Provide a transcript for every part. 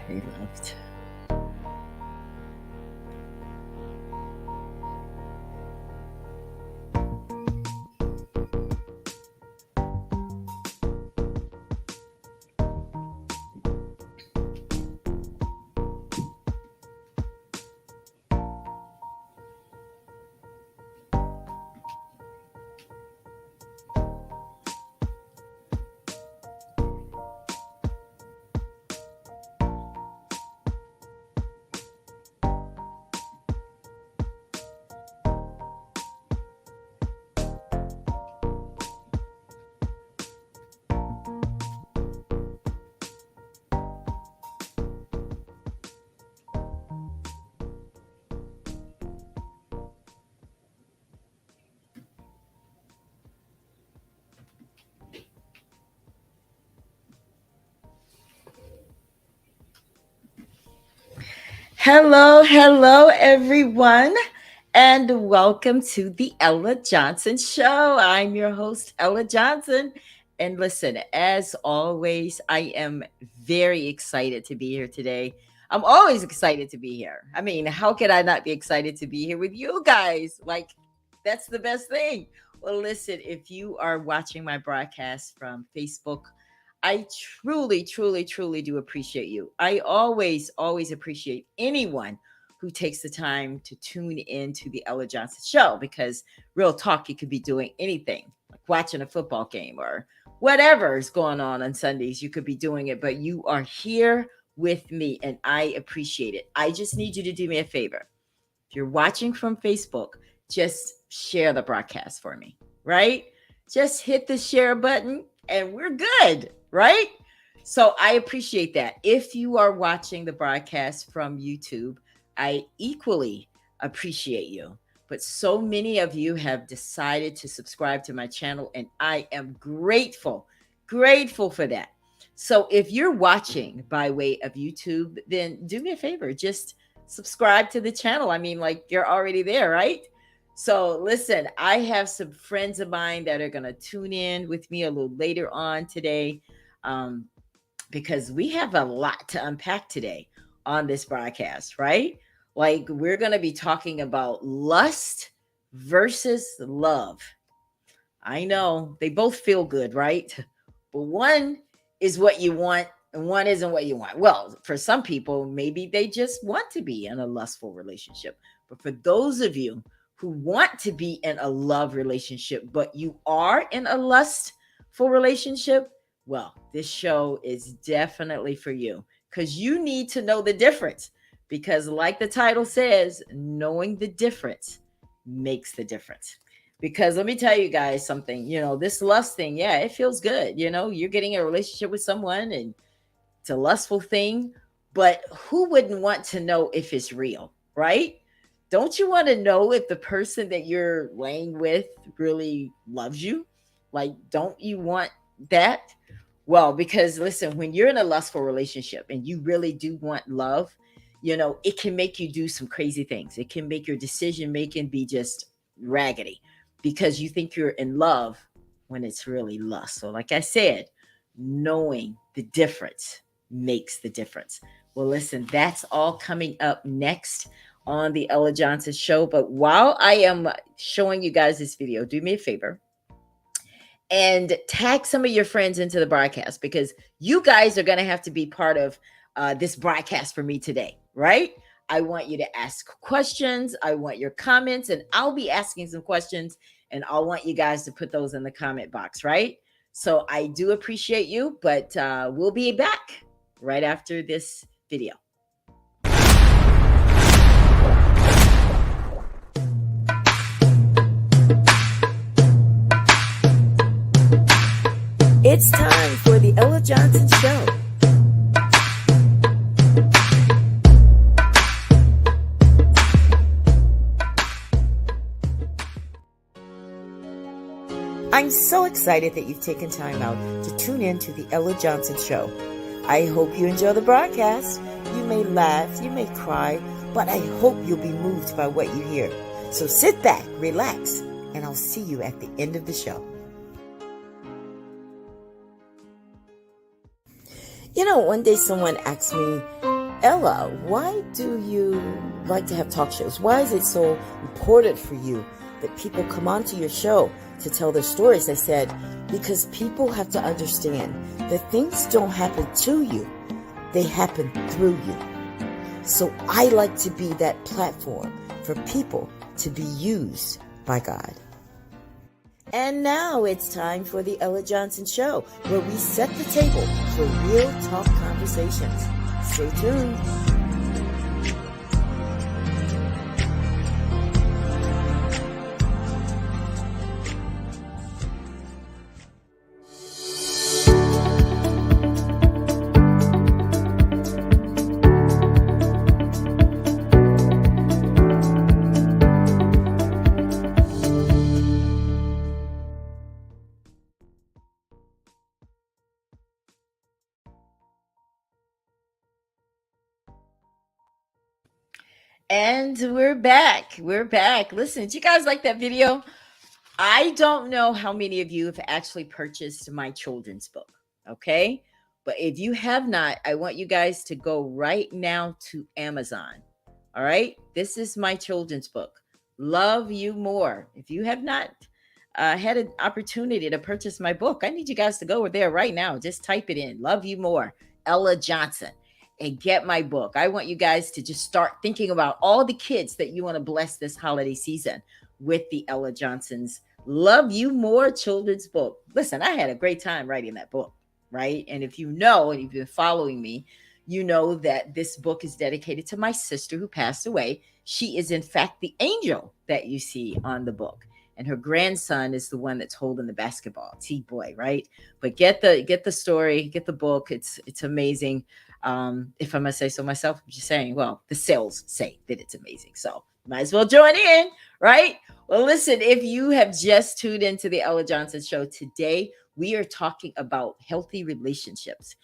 He left. Hello, everyone, and welcome to the Ella Johnson Show. I'm your host, Ella Johnson. And listen, as always, I am very excited to be here today. I'm always excited to be here. I mean, how could I not be excited to be here with you guys? Like, that's the best thing. Well, listen, if you are watching my broadcast from Facebook, I truly do appreciate you. I always appreciate anyone who takes the time to tune in to the Ella Johnson Show because real talk, you could be doing anything like watching a football game or whatever is going on Sundays. You could be doing it, but you are here with me and I appreciate it. I just need you to do me a favor. If you're watching from Facebook, just share the broadcast for me, right? Just hit the share button and we're good, right? So I appreciate that. If you are watching the broadcast from YouTube, I equally appreciate you. But so many of you have decided to subscribe to my channel, and I am grateful for that. So if you're watching by way of YouTube, then do me a favor, just subscribe to the channel. I mean, like you're already there, right? So listen, I have some friends of mine that are going to tune in with me a little later on today um, because we have a lot to unpack today on this broadcast, right? Like we're going to be talking about lust versus love. I know they both feel good, right? But one is what you want and one isn't what you want. Well, for some people, maybe they just want to be in a lustful relationship. But for those of you who want to be in a love relationship, but you are in a lustful relationship, well, this show is definitely for you because you need to know the difference. Because, like the title says, knowing the difference makes the difference. Because let me tell you guys something, this lust thing, yeah, it feels good. You're getting a relationship with someone and it's a lustful thing, but who wouldn't want to know if it's real, right? Don't you want to know if the person that you're laying with really loves you? Like, don't you want that? Well, because listen, when you're in a lustful relationship and you really do want love, it can make you do some crazy things. It can make your decision making be just raggedy because you think you're in love when it's really lust. So, like I said, knowing the difference makes the difference. Well, listen, that's all coming up next on the Ella Johnson Show. But while I am showing you guys this video, do me a favor and tag some of your friends into the broadcast because you guys are going to have to be part of this broadcast for me today, right? I want you to ask questions. I want your comments, and I'll be asking some questions, and I'll want you guys to put those in the comment box, right? So I do appreciate you, but we'll be back right after this video. It's time for the Ella Johnson Show. I'm so excited that you've taken time out to tune in to the Ella Johnson Show. I hope you enjoy the broadcast. You may laugh, you may cry, but I hope you'll be moved by what you hear. So sit back, relax, and I'll see you at the end of the show. One day someone asked me, Ella, why do you like to have talk shows? Why is it so important for you that people come onto your show to tell their stories? I said, because people have to understand that things don't happen to you, they happen through you. So I like to be that platform for people to be used by God. And now it's time for the Ella Johnson Show, where we set the table for real talk conversations. Stay tuned. And we're back. We're back. Listen, did you guys like that video? I don't know how many of you have actually purchased my children's book, okay? But if you have not, I want you guys to go right now to Amazon. All right? This is my children's book, Love You More. If you have not had an opportunity to purchase my book, I need you guys to go there right now. Just type it in, Love You More, Ella Johnson, and get my book. I want you guys to just start thinking about all the kids that you want to bless this holiday season with the Ella Johnson's Love You More children's book. Listen, I had a great time writing that book, right? And if you know, and you've been following me, you know that this book is dedicated to my sister who passed away. She is, in fact, the angel that you see on the book. And her grandson is the one that's holding the basketball, T-boy, right? But get the story, get the book. It's amazing. If I must say so myself, I'm just saying, well, the sales say that it's amazing. So might as well join in, right? Well, listen, if you have just tuned into the Ella Johnson Show today, we are talking about healthy relationships.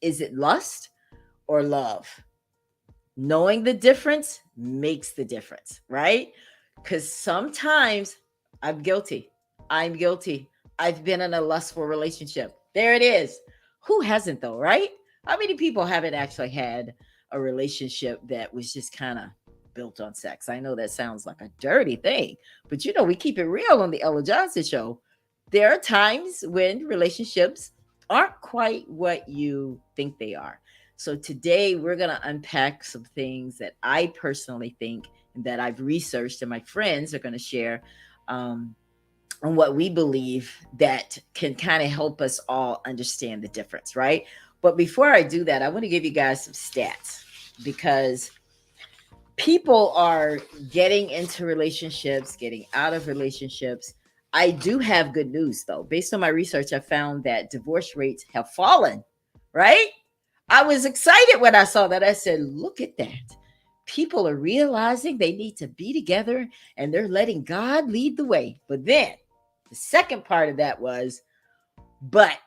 Is it lust or love? Knowing the difference makes the difference, right? Because sometimes I'm guilty. I'm guilty. I've been in a lustful relationship. There it is. Who hasn't, though, right? How many people haven't actually had a relationship that was just kind of built on sex? I know that sounds like a dirty thing, but we keep it real on the Ella Johnson Show. There are times when relationships aren't quite what you think they are. So today we're going to unpack some things that I personally think and that I've researched and my friends are going to share on what we believe that can kind of help us all understand the difference, right? But before I do that, I want to give you guys some stats because people are getting into relationships, getting out of relationships. I do have good news though. Based on my research, I found that divorce rates have fallen, right? I was excited when I saw that. I said, look at that. People are realizing they need to be together and they're letting God lead the way. But then the second part of that was, but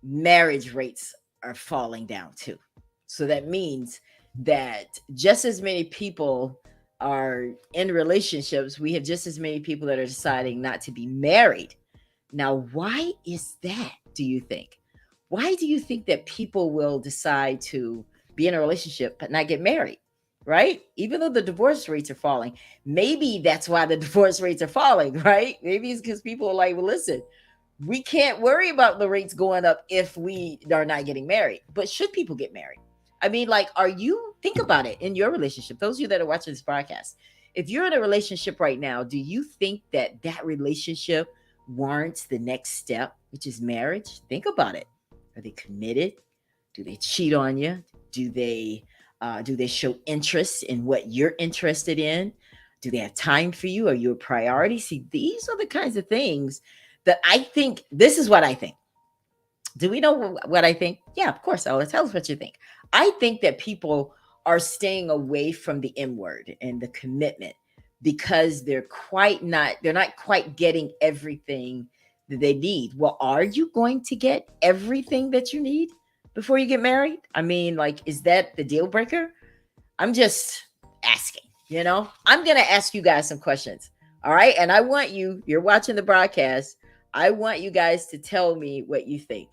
marriage rates are falling down too. So that means that just as many people are in relationships, we have just as many people that are deciding not to be married. Now, why is that, do you think? Why do you think that people will decide to be in a relationship but not get married? Right? Even though the divorce rates are falling, maybe that's why the divorce rates are falling, right? Maybe it's because people are like, well, listen, we can't worry about the rates going up if we are not getting married. But should people get married? I mean, like, think about it in your relationship, those of you that are watching this broadcast, if you're in a relationship right now, do you think that that relationship warrants the next step, which is marriage? Think about it. Are they committed? Do they cheat on you? Do they show interest in what you're interested in? Do they have time for you? Are you a priority? See, these are the kinds of things that I think. This is what I think. Do we know what I think? Yeah, of course. Ella, tell us what you think. I think that people are staying away from the M word and the commitment because they're not quite getting everything that they need. Well, are you going to get everything that you need before you get married? I mean, like, is that the deal breaker? I'm just asking, I'm going to ask you guys some questions. All right. And I want you're watching the broadcast. I want you guys to tell me what you think.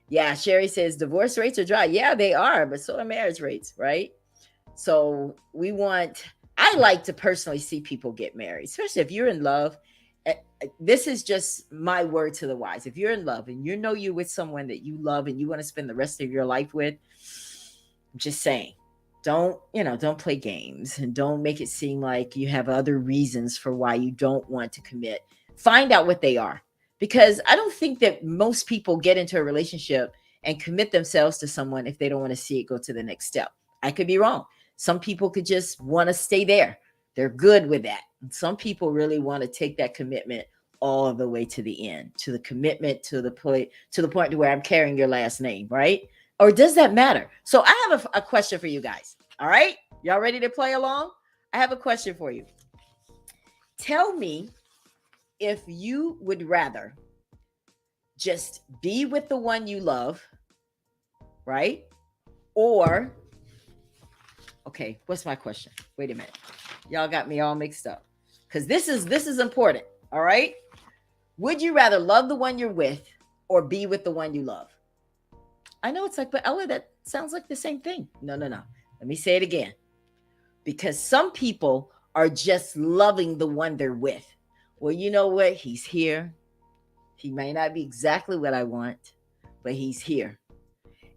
Yeah, Sherry says divorce rates are dry. Yeah, they are, but so are marriage rates, right? So I like to personally see people get married, especially if you're in love. This is just my word to the wise. If you're in love and you know you're with someone that you love and you want to spend the rest of your life with, I'm just saying, don't play games and don't make it seem like you have other reasons for why you don't want to commit. Find out what they are. Because I don't think that most people get into a relationship and commit themselves to someone if they don't want to see it go to the next step. I could be wrong. Some people could just want to stay there. They're good with that. And some people really want to take that commitment all the way to the end, to the commitment, to the point to where I'm carrying your last name, right? Or does that matter? So I have a question for you guys. All right? Y'all ready to play along? I have a question for you. Tell me if you would rather just be with the one you love, right? Or, okay, what's my question? Wait a minute. Y'all got me all mixed up. Because this is important. All right. Would you rather love the one you're with or be with the one you love? I know it's like, but Ella, that sounds like the same thing. No, no, no. Let me say it again. Because some people are just loving the one they're with. Well, you know what? He's here. He may not be exactly what I want, but he's here.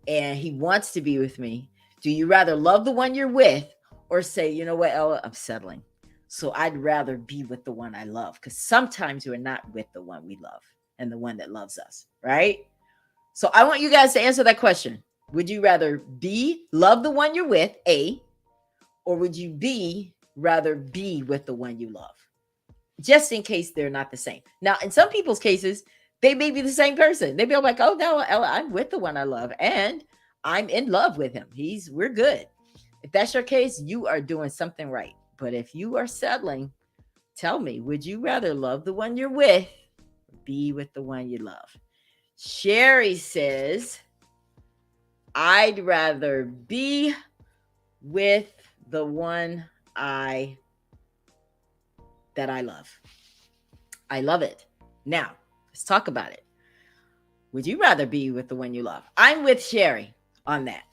And he wants to be with me. Do you rather love the one you're with or say, you know what, Ella, I'm settling. So I'd rather be with the one I love, because sometimes we're not with the one we love and the one that loves us, right? So I want you guys to answer that question. Would you rather love the one you're with, A, or would you rather be with the one you love? Just in case they're not the same. Now, in some people's cases, they may be the same person. They be like, oh, no, Ella, I'm with the one I love and I'm in love with him. We're good. If that's your case, you are doing something right. But if you are settling, tell me, would you rather love the one you're with or be with the one you love? Sherry says, I'd rather be with the one that I love. I love it. Now, let's talk about it. Would you rather be with the one you love? I'm with Sherry on that.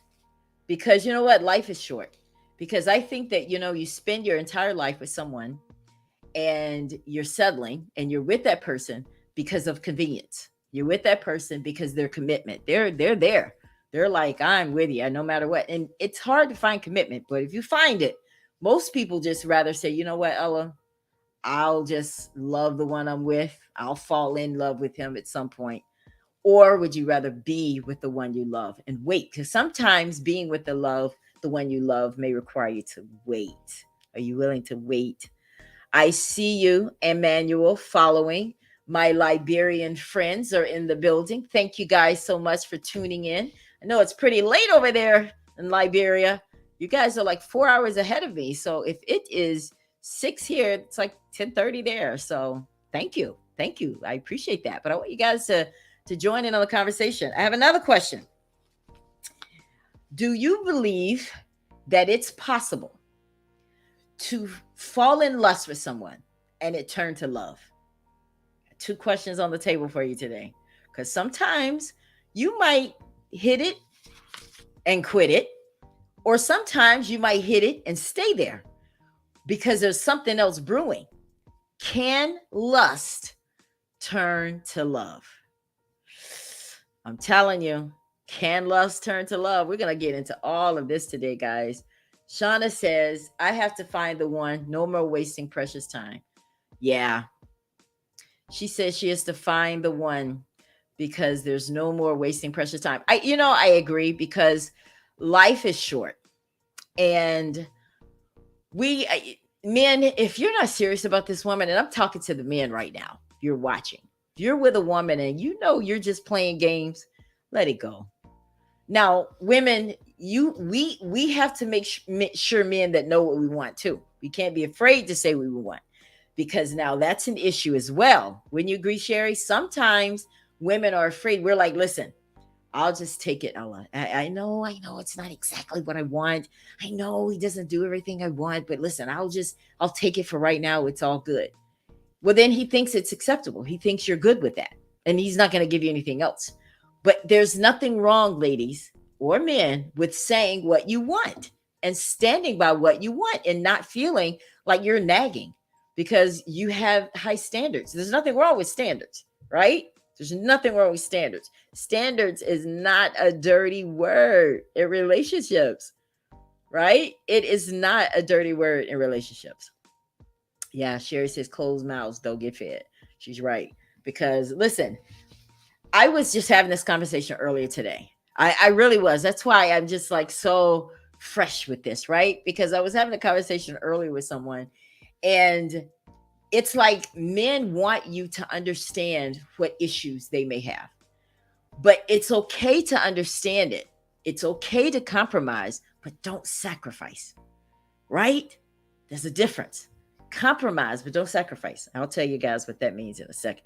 Because you know what? Life is short. Because I think that, you spend your entire life with someone and you're settling and you're with that person because of convenience. You're with that person because their commitment. They're there. They're like, I'm with you no matter what. And it's hard to find commitment. But if you find it, most people just rather say, you know what, Ella, I'll just love the one I'm with. I'll fall in love with him at some point. Or would you rather be with the one you love and wait? Because sometimes being with the one you love may require you to wait. Are you willing to wait? I see you, Emmanuel, following. My Liberian friends are in the building. Thank you guys so much for tuning in. I know it's pretty late over there in Liberia. You guys are like 4 hours ahead of me. So if it is 6 here, it's like 10:30 there. So thank you. Thank you. I appreciate that. But I want you guys to join in on the conversation. I have another question. Do you believe that it's possible to fall in lust with someone and it turn to love? 2 questions on the table for you today. Because sometimes you might hit it and quit it, or sometimes you might hit it and stay there because there's something else brewing. Can lust turn to love? I'm telling you, can lust turn to love? We're going to get into all of this today, guys. Shauna says, I have to find the one. No more wasting precious time. Yeah. She says she has to find the one because there's no more wasting precious time. I agree, because life is short. And men, if you're not serious about this woman, and I'm talking to the men right now, you're watching. If you're with a woman and you're just playing games, let it go. Now, women, we have to make sure men that know what we want too. We can't be afraid to say what we want, because now that's an issue as well. Wouldn't you agree, Sherry? Sometimes women are afraid. We're like, listen, I'll just take it, Ella. I know it's not exactly what I want. I know he doesn't do everything I want, but listen, I'll take it for right now. It's all good. Well, then he thinks it's acceptable. He thinks you're good with that, and he's not going to give you anything else. But there's nothing wrong, ladies or men, with saying what you want and standing by what you want and not feeling like you're nagging because you have high standards. There's nothing wrong with standards, right? There's nothing wrong with standards. Standards is not a dirty word in relationships, right? It is not a dirty word in relationships. Yeah, Sherry says closed mouths don't get fed. She's right. Because listen, I was just having this conversation earlier today. I really was. That's why I'm just like so fresh with this, right? Because I was having a conversation earlier with someone, and it's like men want you to understand what issues they may have, but it's okay to understand it. It's okay to compromise, but don't sacrifice, right? There's a difference. Compromise, but don't sacrifice. I'll tell you guys what that means in a second.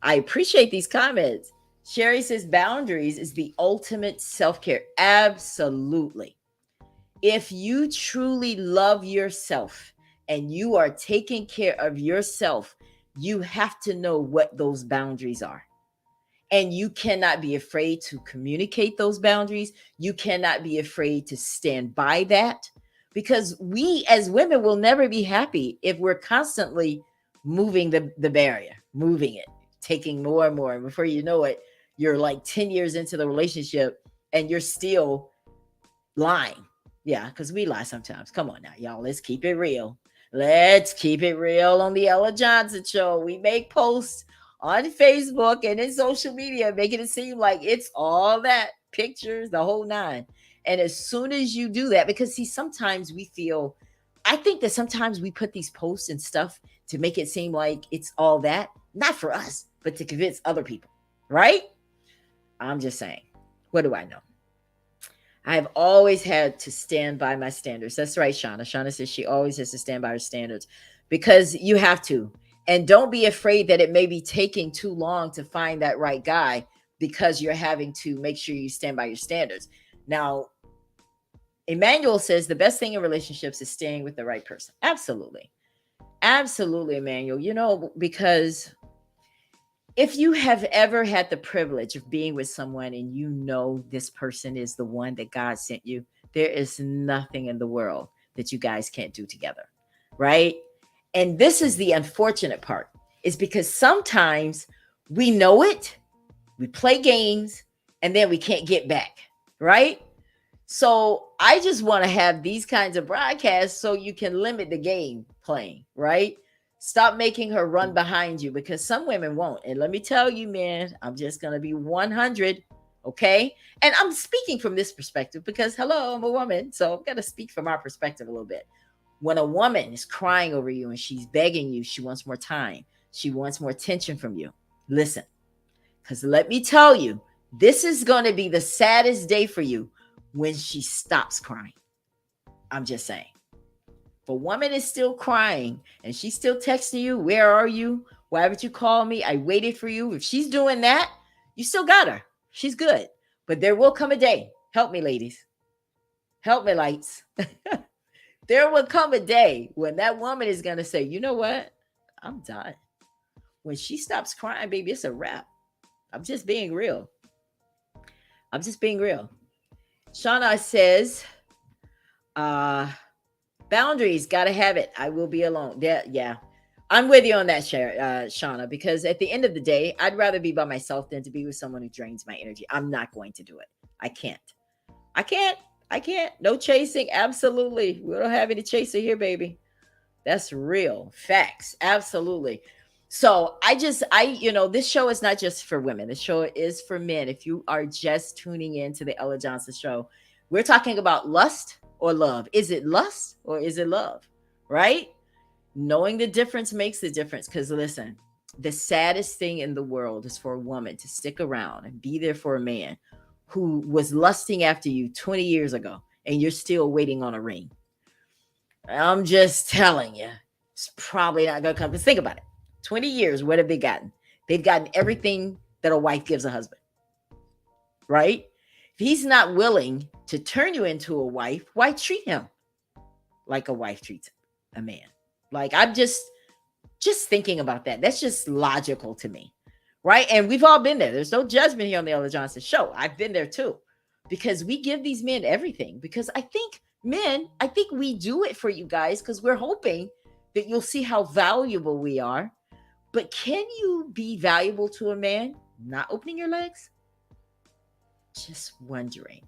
I appreciate these comments. Sherry says boundaries is the ultimate self care. Absolutely. If you truly love yourself and you are taking care of yourself, you have to know what those boundaries are. And you cannot be afraid to communicate those boundaries. You cannot be afraid to stand by that, because we as women will never be happy if we're constantly moving the barrier, moving it, taking more and more. And before you know it, you're like 10 years into the relationship and you're still lying. Yeah, because we lie sometimes. Come on now, y'all. Let's keep it real. Let's keep it real on the Ella Johnson Show. We make posts on Facebook and in social media, making it seem like it's all that pictures, the whole nine. And as soon as you do that, because see, sometimes we feel, I think that sometimes we put these posts and stuff to make it seem like it's all that, not for us, but to convince other people, right? I'm just saying, what do I know? I've always had to stand by my standards. That's right, Shauna. Shauna says she always has to stand by her standards because you have to. And don't be afraid that it may be taking too long to find that right guy because you're having to make sure you stand by your standards. Now, Emmanuel says the best thing in relationships is staying with the right person. Absolutely. Absolutely, Emmanuel. You know, because if you have ever had the privilege of being with someone and you know this person is the one that God sent you, there is nothing in the world that you guys can't do together, right? And this is the unfortunate part, is because sometimes we know it, we play games, and then we can't get back, right? So I just want to have these kinds of broadcasts so you can limit the game playing, right? Stop making her run behind you, because some women won't. And let me tell you, man, I'm just going to be 100. Okay. And I'm speaking from this perspective because, hello, I'm a woman. So I'm going to speak from our perspective a little bit. When a woman is crying over you and she's begging you, she wants more time, she wants more attention from you. Listen, because let me tell you, this is going to be the saddest day for you when she stops crying. I'm just saying. If a woman is still crying and she's still texting you, where are you? Why haven't you called me? I waited for you. If she's doing that, you still got her. She's good. But there will come a day. Help me, ladies. Help me, lights. There will come a day when that woman is going to say, you know what? I'm done. When she stops crying, baby, it's a wrap. I'm just being real. I'm just being real. Shauna says, boundaries, gotta have it. I will be alone. Yeah. I'm with you on that, Shauna, because at the end of the day, I'd rather be by myself than to be with someone who drains my energy. I'm not going to do it. I can't. No chasing. Absolutely. We don't have any chaser here, baby. That's real. Facts. Absolutely. So this show is not just for women. The show is for men. If you are just tuning in to the Ella Johnson Show, we're talking about lust or love. Is it lust or is it love? Right? Knowing the difference makes the difference. Because listen, the saddest thing in the world is for a woman to stick around and be there for a man who was lusting after you 20 years ago and you're still waiting on a ring. I'm just telling you, it's probably not going to come. Because think about it. 20 years, what have they gotten? They've gotten everything that a wife gives a husband, right? If he's not willing to turn you into a wife, why treat him like a wife treats a man? Like, I'm just thinking about that. That's just logical to me, right? And we've all been there. There's no judgment here on the Ella Johnson Show. I've been there too, because we give these men everything, because I think Men, I think we do it for you guys because we're hoping that you'll see how valuable we are. But can you be valuable to a man not opening your legs? Just wondering.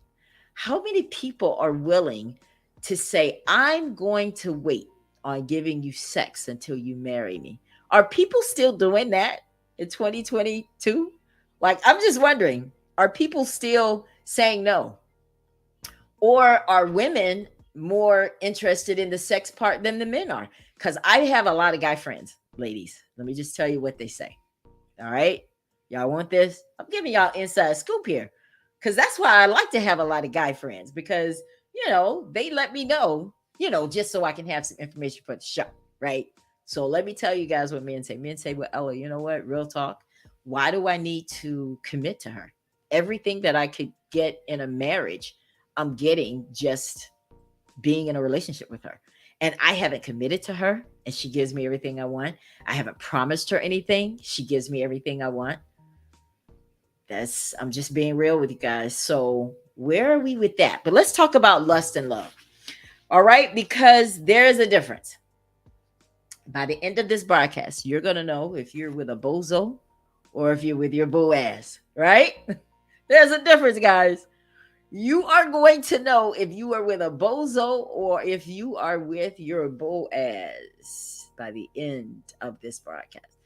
How many people are willing to say, I'm going to wait on giving you sex until you marry me? Are people still doing that in 2022? Like, I'm just wondering, are people still saying no? Or are women more interested in the sex part than the men are? Because I have a lot of guy friends, ladies. Let me just tell you what they say. All right. Y'all want this? I'm giving y'all inside scoop here. Cause that's why I like to have a lot of guy friends because, they let me know, just so I can have some information for the show. Right. So let me tell you guys what men say. Men say, well, Ella, you know what? Real talk. Why do I need to commit to her? Everything that I could get in a marriage, I'm getting just being in a relationship with her. And I haven't committed to her and she gives me everything I want. I haven't promised her anything. She gives me everything I want. I'm just being real with you guys. So, where are we with that? But let's talk about lust and love. All right, because there is a difference. By the end of this broadcast, you're going to know if you're with a bozo or if you're with your Boaz, right? There's a difference, guys. You are going to know if you are with a bozo or if you are with your Boaz by the end of this broadcast.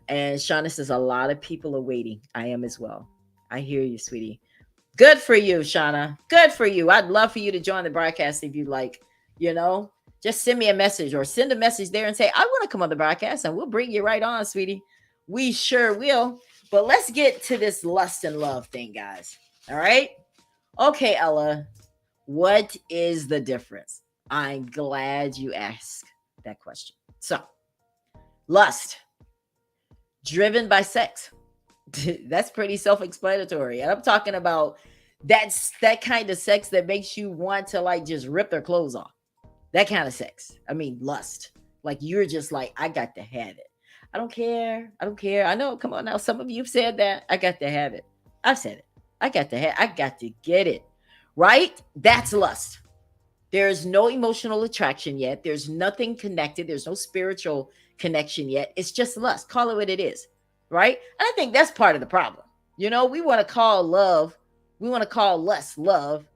And Shauna says a lot of people are waiting. I am as well. I hear you, sweetie. Good for you, Shauna. Good for you. I'd love for you to join the broadcast if you like, you know. Just send me a message or send a message there and say, I want to come on the broadcast and we'll bring you right on, sweetie. We sure will. But let's get to this lust and love thing, guys. All right. Okay, Ella, what is the difference? I'm glad you asked that question. So, lust, driven by sex. That's pretty self-explanatory. And I'm talking about that kind of sex that makes you want to like just rip their clothes off. That kind of sex. I mean, lust. Like you're just like, I got to have it. I don't care. I don't care. I know. Come on now. Some of you have said that. I got to have it. I've said it. I got to get it. Right? That's lust. There's no emotional attraction yet. There's nothing connected. There's no spiritual connection yet. It's just lust. Call it what it is. Right? And I think that's part of the problem. We want to call lust love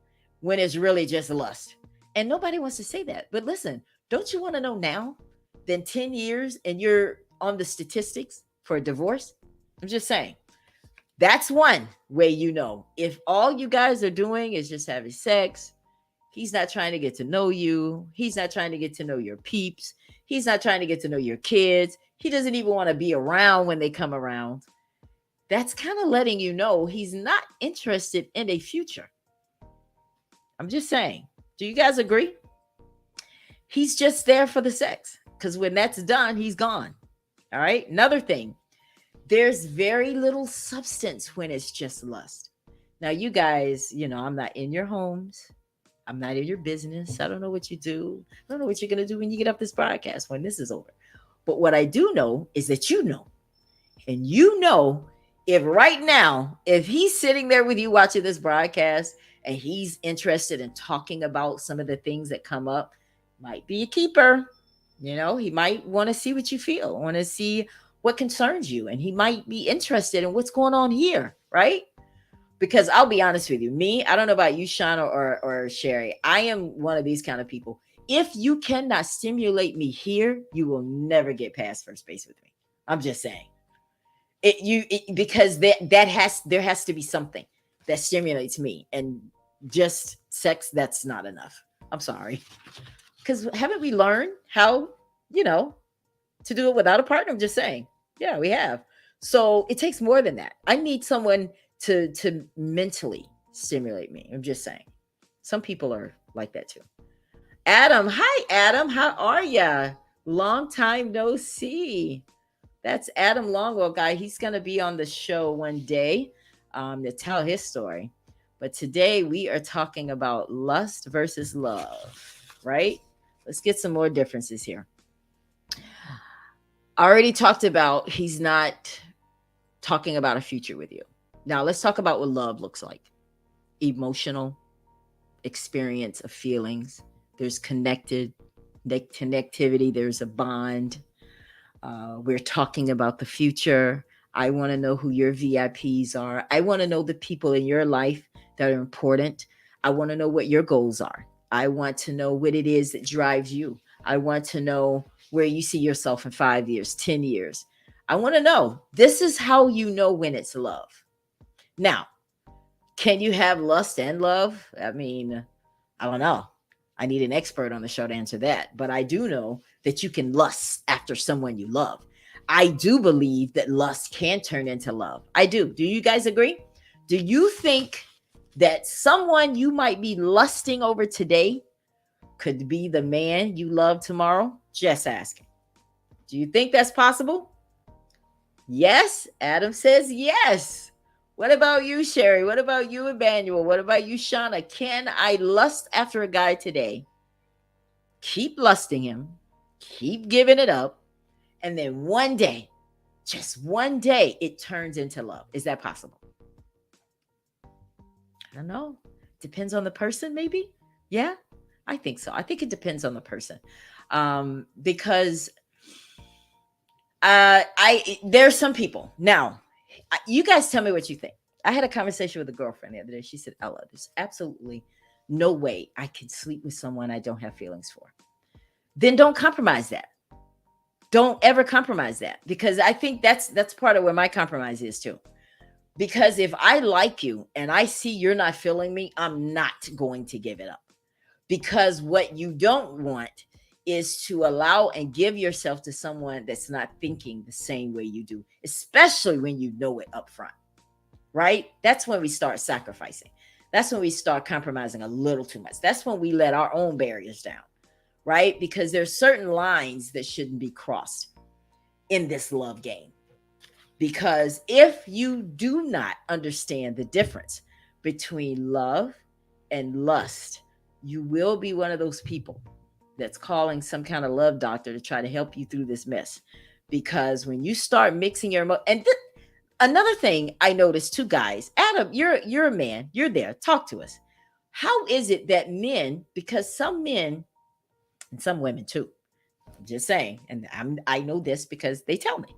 when it's really just lust. And nobody wants to say that. But listen, don't you want to know now than 10 years and you're on the statistics for a divorce? I'm just saying. That's one way if all you guys are doing is just having sex, he's not trying to get to know you. He's not trying to get to know your peeps. He's not trying to get to know your kids. He doesn't even want to be around when they come around. That's kind of letting you know he's not interested in a future. I'm just saying. Do you guys agree? He's just there for the sex because when that's done, he's gone. All right. Another thing, there's very little substance when it's just lust. Now, you guys, I'm not in your homes. I'm not in your business. I don't know what you do. I don't know what you're going to do when you get up this broadcast when this is over. But what I do know is that you know. And if right now, if he's sitting there with you watching this broadcast and he's interested in talking about some of the things that come up, might be a keeper. He might want to see what you feel, want to see what concerns you. And he might be interested in what's going on here, right? Because I'll be honest with you, I don't know about you, Shauna or Sherry. I am one of these kind of people. If you cannot stimulate me here, you will never get past first base with me. I'm just saying. Because there has to be something that stimulates me, and just sex, that's not enough. I'm sorry. Because haven't we learned how, to do it without a partner? I'm just saying. Yeah, we have. So it takes more than that. I need someone to mentally stimulate me. I'm just saying. Some people are like that too. Adam, hi Adam, how are ya? Long time no see. That's Adam Longwell guy. He's gonna be on the show one day to tell his story. But today we are talking about lust versus love, right? Let's get some more differences here. I already talked about he's not talking about a future with you. Now let's talk about what love looks like. Emotional experience of feelings, There's connectivity. There's a bond. We're talking about the future. I want to know who your VIPs are. I want to know the people in your life that are important. I want to know what your goals are. I want to know what it is that drives you. I want to know where you see yourself in 5 years, 10 years. I want to know. This is how you know when it's love. Now, can you have lust and love? I mean, I don't know. I need an expert on the show to answer that. But I do know that you can lust after someone you love. I do believe that lust can turn into love. I do. Do you guys agree? Do you think that someone you might be lusting over today could be the man you love tomorrow? Just asking. Do you think that's possible? Yes. Adam says yes. What about you, Sherry? What about you, Emmanuel? What about you, Shauna? Can I lust after a guy today? Keep lusting him, keep giving it up, and then one day, just one day, it turns into love. Is that possible? I don't know. Depends on the person, maybe. Yeah, I think so. I think it depends on the person, because I there's some people now. You guys tell me what you think. I had a conversation with a girlfriend the other day. She said, "Ella, there's absolutely no way I can sleep with someone I don't have feelings for." Then don't compromise that. Don't ever compromise that, because I think that's part of where my compromise is too. Because if I like you and I see you're not feeling me, I'm not going to give it up. Because what you don't want is to allow and give yourself to someone that's not thinking the same way you do, especially when you know it up front, right? That's when we start sacrificing. That's when we start compromising a little too much. That's when we let our own barriers down, right? Because there's certain lines that shouldn't be crossed in this love game. Because if you do not understand the difference between love and lust, you will be one of those people that's calling some kind of love doctor to try to help you through this mess. Because when you start mixing your another thing I noticed too, guys, Adam, you're a man, you're there, talk to us. How is it that men, because some men and some women too, I'm just saying, and I know this because they tell me,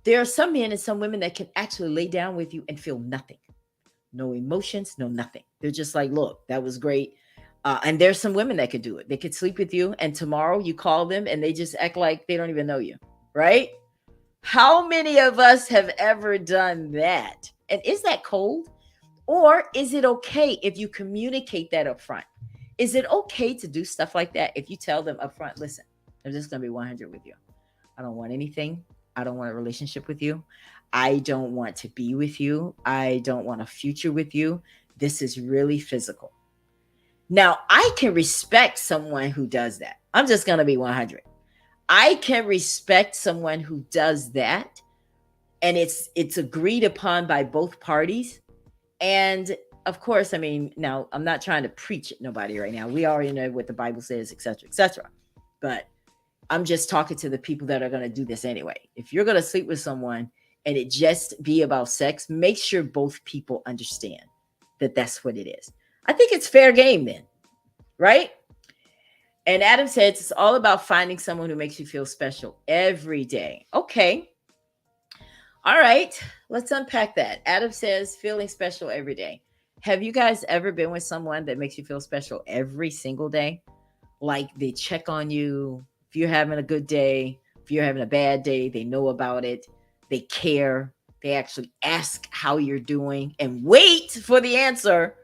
there are some men and some women that can actually lay down with you and feel nothing, no emotions, no nothing. They're just like, look, that was great. And there's some women that could do it. They could sleep with you, and tomorrow you call them and they just act like they don't even know you, right? How many of us have ever done that? And is that cold? Or is it okay if you communicate that up front? Is it okay to do stuff like that if you tell them up front, listen, I'm just going to be 100 with you. I don't want anything. I don't want a relationship with you. I don't want to be with you. I don't want a future with you. This is really physical. Now, I can respect someone who does that. I'm just going to be 100. I can respect someone who does that, and it's agreed upon by both parties. And of course, I mean, now I'm not trying to preach at nobody right now. We already know what the Bible says, etc., etc. But I'm just talking to the people that are going to do this anyway. If you're going to sleep with someone and it just be about sex, make sure both people understand that that's what it is. I think it's fair game then, right? And Adam says it's all about finding someone who makes you feel special every day. Okay. All right. Let's unpack that. Adam says feeling special every day. Have you guys ever been with someone that makes you feel special every single day? Like they check on you. If you're having a good day, if you're having a bad day, they know about it. They care. They actually ask how you're doing and wait for the answer.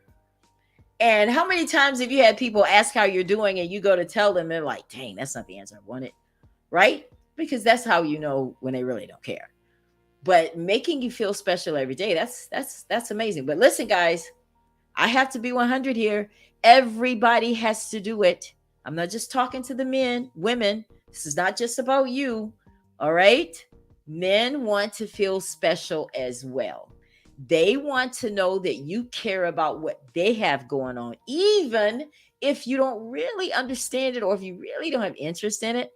And how many times have you had people ask how you're doing and you go to tell them, they're like, dang, that's not the answer I wanted, right? Because that's how you know when they really don't care. But making you feel special every day, that's amazing. But listen, guys, I have to be 100 here. Everybody has to do it. I'm not just talking to the men, women. This is not just about you. All right? Men want to feel special as well. They want to know that you care about what they have going on, even if you don't really understand it or if you really don't have interest in it.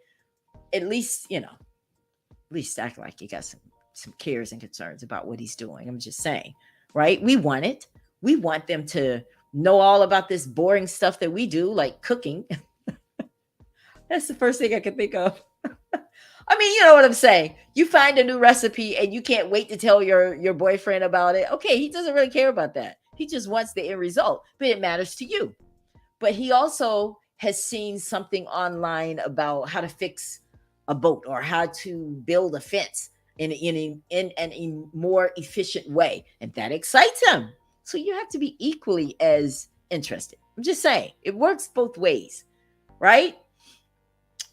At least, at least act like you got some cares and concerns about what he's doing. I'm just saying, right? We want it. We want them to know all about this boring stuff that we do, like cooking. That's the first thing I can think of. I mean, you know what I'm saying. You find a new recipe and you can't wait to tell your boyfriend about it. Okay, he doesn't really care about that. He just wants the end result, but it matters to you. But he also has seen something online about how to fix a boat or how to build a fence in a more efficient way, and that excites him. So you have to be equally as interested. I'm just saying it works both ways, right?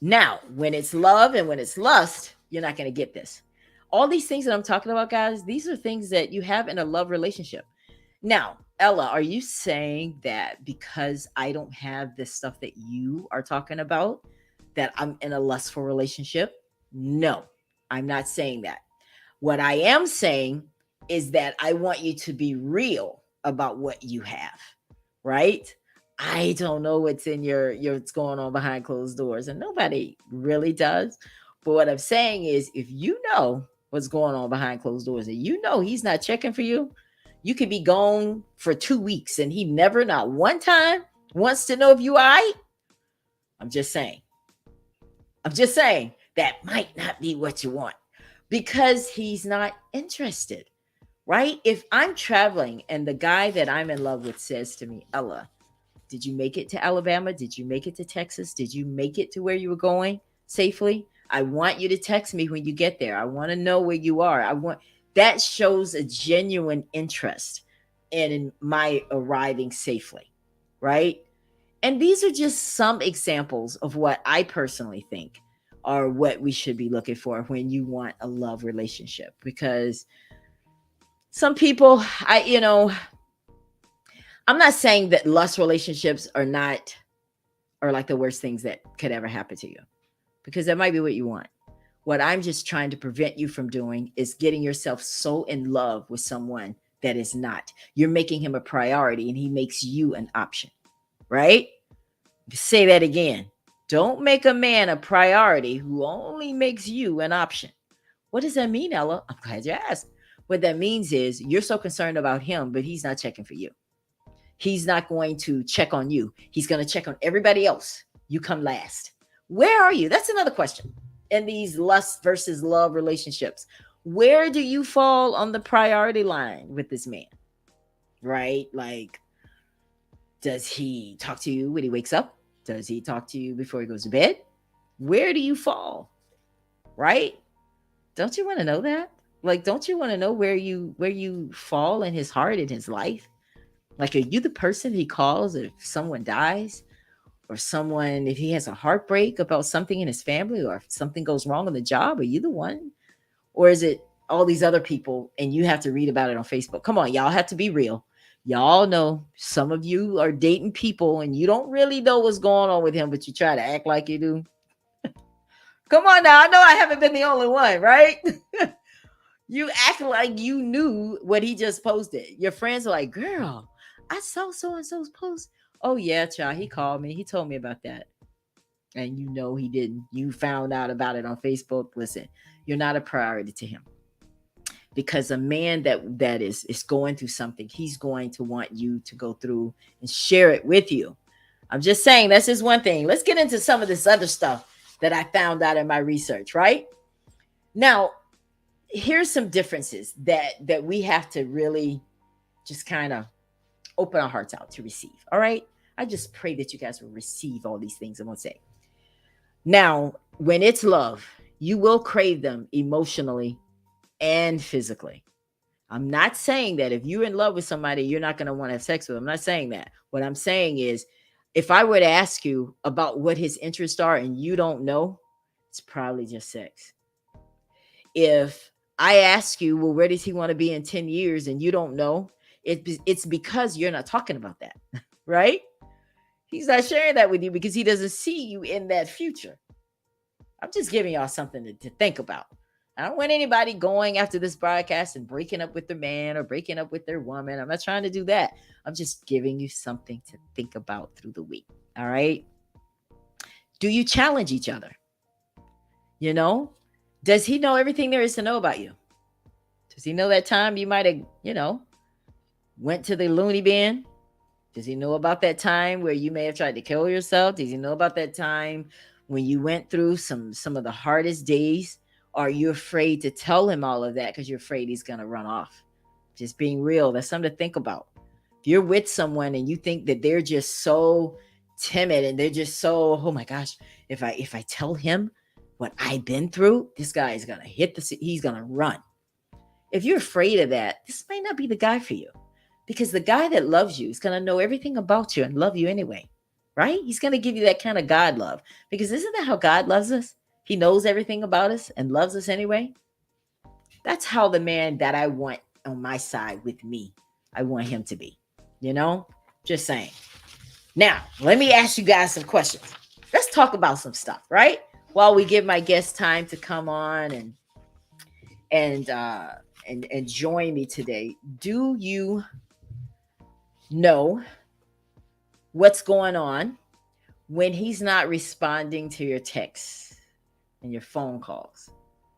Now, when it's love and when it's lust, you're not going to get this. All these things that I'm talking about, guys, these are things that you have in a love relationship. Now, Ella, are you saying that because I don't have this stuff that you are talking about, that I'm in a lustful relationship? No, I'm not saying that. What I am saying is that I want you to be real about what you have, right? I don't know what's in your what's going on behind closed doors, and nobody really does. But what I'm saying is, if you know what's going on behind closed doors, and you know he's not checking for you, you could be gone for 2 weeks, and he never, not one time, wants to know if you all right. I'm just saying. I'm just saying that might not be what you want because he's not interested, right? If I'm traveling and the guy that I'm in love with says to me, Ella, did you make it to Alabama? Did you make it to Texas? Did you make it to where you were going safely? I want you to text me when you get there. I want to know where you are. I want that shows a genuine interest in my arriving safely, right? And these are just some examples of what I personally think are what we should be looking for when you want a love relationship. Because some people, I'm not saying that lust relationships are like the worst things that could ever happen to you, because that might be what you want. What I'm just trying to prevent you from doing is getting yourself so in love with someone that is not. You're making him a priority and he makes you an option, right? Say that again. Don't make a man a priority who only makes you an option. What does that mean, Ella? I'm glad you asked. What that means is you're so concerned about him, but he's not checking for you. He's not going to check on you. He's going to check on everybody else. You come last. Where are you? That's another question. In these lust versus love relationships, where do you fall on the priority line with this man? Right? Like, does he talk to you when he wakes up? Does he talk to you before he goes to bed? Where do you fall? Right? Don't you want to know that? Like, don't you want to know where you fall in his heart, in his life? Like, are you the person he calls if someone dies? Or someone, if he has a heartbreak about something in his family, or if something goes wrong on the job? Are you the one? Or is it all these other people and you have to read about it on Facebook? Come on, y'all have to be real. Y'all know some of you are dating people and you don't really know what's going on with him, but you try to act like you do. Come on now. I know I haven't been the only one, right? You act like you knew what he just posted. Your friends are like, girl, I saw so and so's post. Oh, yeah, child. He called me. He told me about that. And you know he didn't. You found out about it on Facebook. Listen, you're not a priority to him. Because a man that is going through something, he's going to want you to go through and share it with you. I'm just saying that's just one thing. Let's get into some of this other stuff that I found out in my research, right? Now, here's some differences that we have to really just kind of open our hearts out to receive. All right. I just pray that you guys will receive all these things I'm going to say. Now, when it's love, you will crave them emotionally and physically. I'm not saying that if you're in love with somebody, you're not going to want to have sex with them. I'm not saying that. What I'm saying is, if I were to ask you about what his interests are and you don't know, it's probably just sex. If I ask you, well, where does he want to be in 10 years and you don't know, it's because you're not talking about that, right? He's not sharing that with you because he doesn't see you in that future. I'm just giving y'all something to think about. I don't want anybody going after this broadcast and breaking up with their man or breaking up with their woman. I'm not trying to do that. I'm just giving you something to think about through the week. All right. Do you challenge each other? You know, does he know everything there is to know about you? Does he know that time you might have, went to the loony bin? Does he know about that time where you may have tried to kill yourself? Does he know about that time when you went through some of the hardest days? Or are you afraid to tell him all of that because you're afraid he's gonna run off? Just being real, that's something to think about. If you're with someone and you think that they're just so timid and they're just so, oh my gosh, if I tell him what I've been through, this guy is gonna he's gonna run. If you're afraid of that, this might not be the guy for you. Because the guy that loves you is going to know everything about you and love you anyway, right? He's going to give you that kind of God love. Because isn't that how God loves us? He knows everything about us and loves us anyway. That's how the man that I want on my side with me, I want him to be. You know? Just saying. Now, let me ask you guys some questions. Let's talk about some stuff, right? While we give my guests time to come on and uh and join me today. Do you know what's going on when he's not responding to your texts and your phone calls?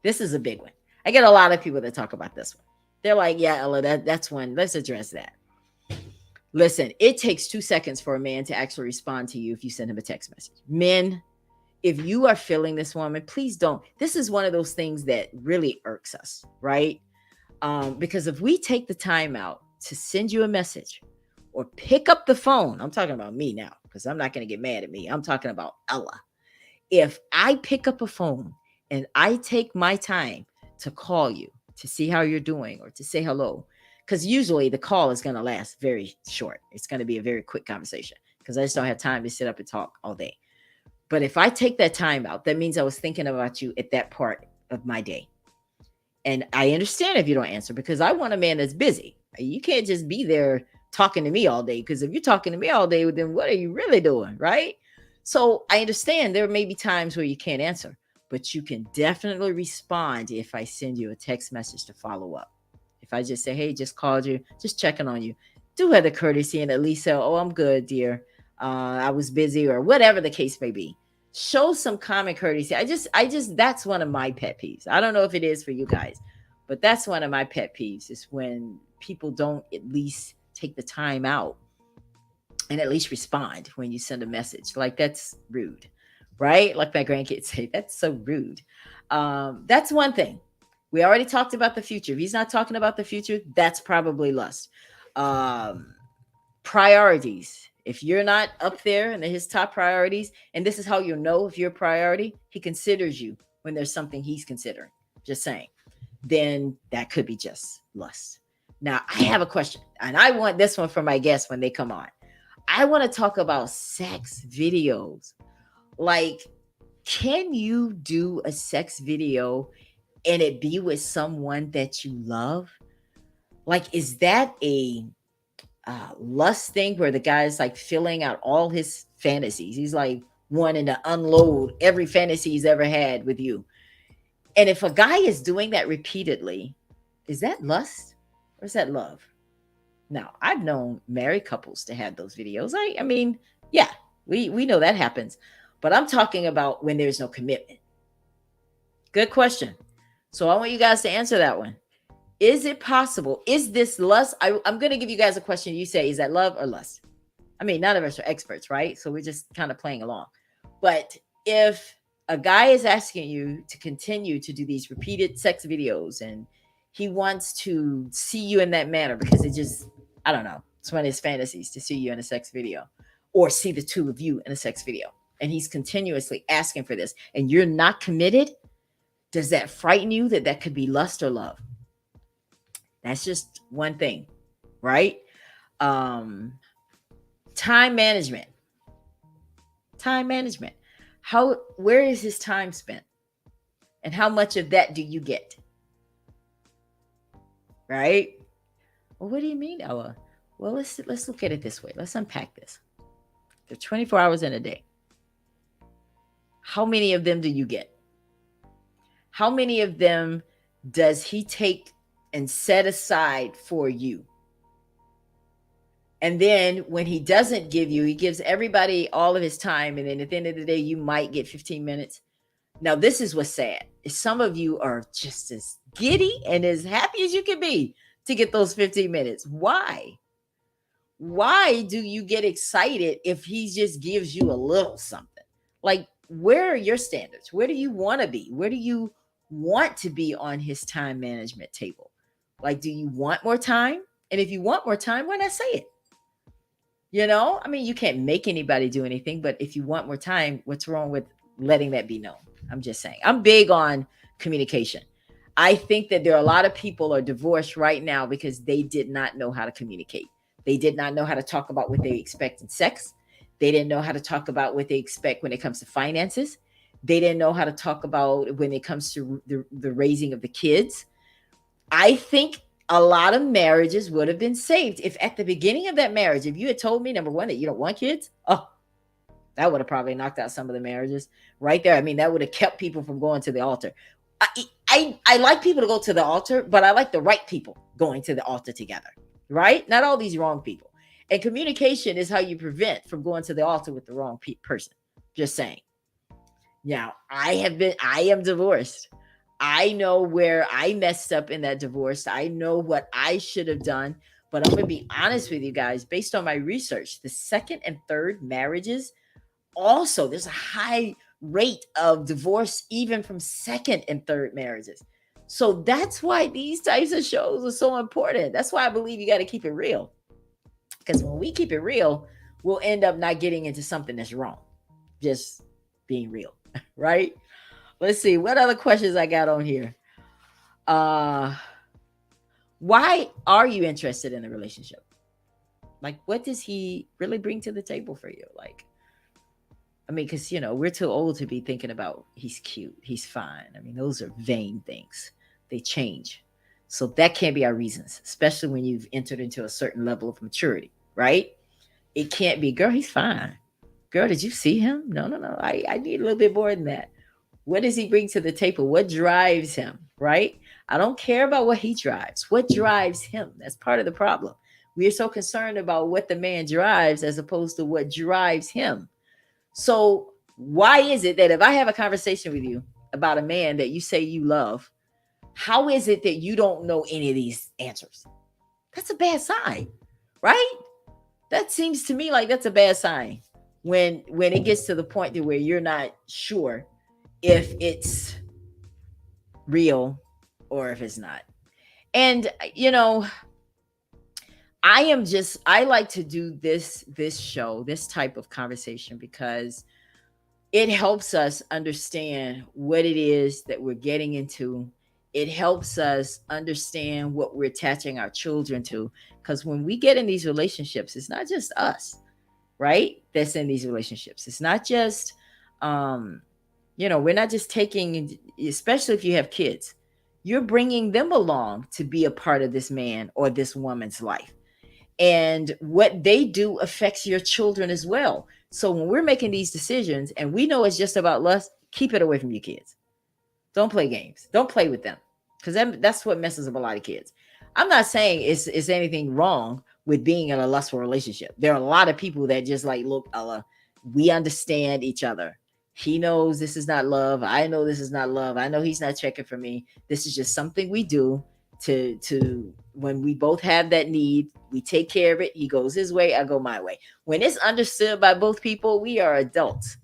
This is a big one. I get a lot of people that talk about this one. They're like, yeah, Ella, that's one. Let's address that. Listen, it takes 2 seconds for a man to actually respond to you if you send him a text message. Men, if you are feeling this woman, please don't. This is one of those things that really irks us, right? Because if we take the time out to send you a message or pick up the phone, I'm talking about me now because I'm not going to get mad at me. I'm talking about Ella. If I pick up a phone and I take my time to call you to see how you're doing or to say hello, because usually the call is going to last very short. It's going to be a very quick conversation because I just don't have time to sit up and talk all day. But if I take that time out, that means I was thinking about you at that part of my day. And I understand if you don't answer because I want a man that's busy. You can't just be there talking to me all day because if you're talking to me all day, then what are you really doing? Right. So I understand there may be times where you can't answer, but you can definitely respond if I send you a text message to follow up. If I just say, hey, just called you, just checking on you, do have the courtesy and at least say, oh, I'm good, dear. I was busy or whatever the case may be. Show some common courtesy. That's one of my pet peeves. I don't know if it is for you guys, but that's one of my pet peeves is when people don't at least take the time out and at least respond when you send a message. Like that's rude, right? Like my grandkids say, that's so rude. That's one thing. We already talked about the future. If he's not talking about the future, that's probably lust. Priorities. If you're not up there in his top priorities, and this is how you'll know if you're a priority, he considers you when there's something he's considering. Just saying. Then that could be just lust. Now, I have a question, and I want this one for my guests when they come on. I want to talk about sex videos. Like, can you do a sex video and it be with someone that you love? Like, is that a lust thing where the guy's like filling out all his fantasies? He's like wanting to unload every fantasy he's ever had with you. And if a guy is doing that repeatedly, is that lust or is that love? Now, I've known married couples to have those videos. I mean, yeah, we know that happens. But I'm talking about when there's no commitment. Good question. So I want you guys to answer that one. Is it possible? Is this lust? I'm going to give you guys a question. You say, is that love or lust? I mean, none of us are experts, right? So we're just kind of playing along. But if a guy is asking you to continue to do these repeated sex videos and he wants to see you in that manner because it just, I don't know, it's one of his fantasies to see you in a sex video or see the two of you in a sex video. And he's continuously asking for this and you're not committed. Does that frighten you that that could be lust or love? That's just one thing, right? Time management. Time management. Where is his time spent? And how much of that do you get? Right? Well, what do you mean, Ella? Well, let's look at it this way. Let's unpack this. There are 24 hours in a day. How many of them do you get? How many of them does he take and set aside for you? And then when he doesn't give you, he gives everybody all of his time. And then at the end of the day, you might get 15 minutes. Now, this is what's sad. Some of you are just as giddy and as happy as you can be to get those 15 minutes. Why? why do you get excited if he just gives you a little something? Like, where are your standards? Where do you want to be? Where do you want to be on his time management table? Like, do you want more time? And if you want more time, why not say it? I mean, you can't make anybody do anything, but if you want more time, what's wrong with letting that be known? I'm just saying. I'm big on communication. I think that there are a lot of people are divorced right now because they did not know how to communicate. They did not know how to talk about what they expect in sex. They didn't know how to talk about what they expect when it comes to finances. They didn't know how to talk about when it comes to the raising of the kids. I think a lot of marriages would have been saved if at the beginning of that marriage, if you had told me, number one, that you don't want kids, oh, that would have probably knocked out some of the marriages right there. I mean, that would have kept people from going to the altar. I like people to go to the altar, but I like the right people going to the altar together, right? Not all these wrong people. And communication is how you prevent from going to the altar with the wrong person. Just saying. Now, I am divorced. I know where I messed up in that divorce. I know what I should have done. But I'm going to be honest with you guys, based on my research, the second and third marriages, also, there's a high rate of divorce, even from second and third marriages. So that's why these types of shows are so important. That's why I believe you got to keep it real. Because when we keep it real, we'll end up not getting into something that's wrong. Just being real, right? Let's see what other questions I got on here. Uh why are you interested in a relationship? Like, what does he really bring to the table for you? Like, I mean, because we're too old to be thinking about he's cute, he's fine. I mean, those are vain things. They change. So that can't be our reasons, especially when you've entered into a certain level of maturity, right? It can't be, girl, he's fine. Girl, did you see him? No, no, no. I need a little bit more than that. What does he bring to the table? What drives him, right? I don't care about what he drives. What drives him? That's part of the problem. We are so concerned about what the man drives as opposed to what drives him. So, why is it that if I have a conversation with you about a man that you say you love, how is it that you don't know any of these answers? That's a bad sign, right? That seems to me like that's a bad sign when it gets to the point to where you're not sure if it's real or if it's not. And I like to do this show, this type of conversation, because it helps us understand what it is that we're getting into. It helps us understand what we're attaching our children to, because when we get in these relationships, it's not just us, right, that's in these relationships. It's not just we're not just taking, especially if you have kids, you're bringing them along to be a part of this man or this woman's life. And what they do affects your children as well. So when we're making these decisions and we know it's just about lust, keep it away from your kids. Don't play games. Don't play with them, because that's what messes up a lot of kids. I'm not saying it's anything wrong with being in a lustful relationship. There are a lot of people that just like, look, Ella, we understand each other. He knows this is not love. I know this is not love. I know he's not checking for me. This is just something we do to when we both have that need, we take care of it. He goes his way, I go my way. When it's understood by both people, we are adults.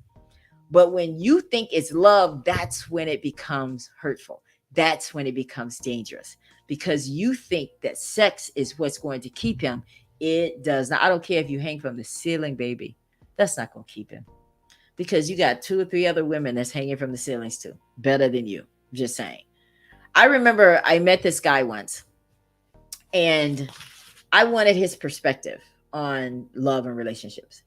But when you think it's love, that's when it becomes hurtful. That's when it becomes dangerous, because you think that sex is what's going to keep him. It does not. I don't care if you hang from the ceiling, baby. That's not going to keep him, because you got 2 or 3 other women that's hanging from the ceilings too, better than you. I'm just saying. I remember I met this guy once, and I wanted his perspective on love and relationships.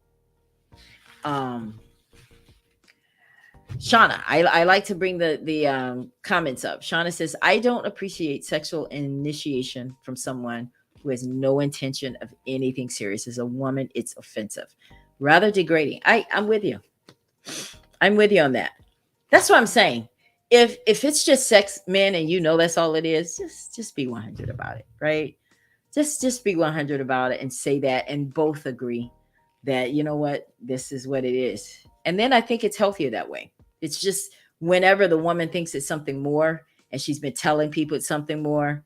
Shauna, I like to bring the comments up. Shauna says, I don't appreciate sexual initiation from someone who has no intention of anything serious. As a woman, it's offensive, rather degrading. I'm with you. I'm with you on that. That's what I'm saying. If it's just sex, man, and that's all it is, just be 100 about it, right? Just be 100 about it and say that, and both agree that, you know what, this is what it is. And then I think it's healthier that way. It's just whenever the woman thinks it's something more and she's been telling people it's something more,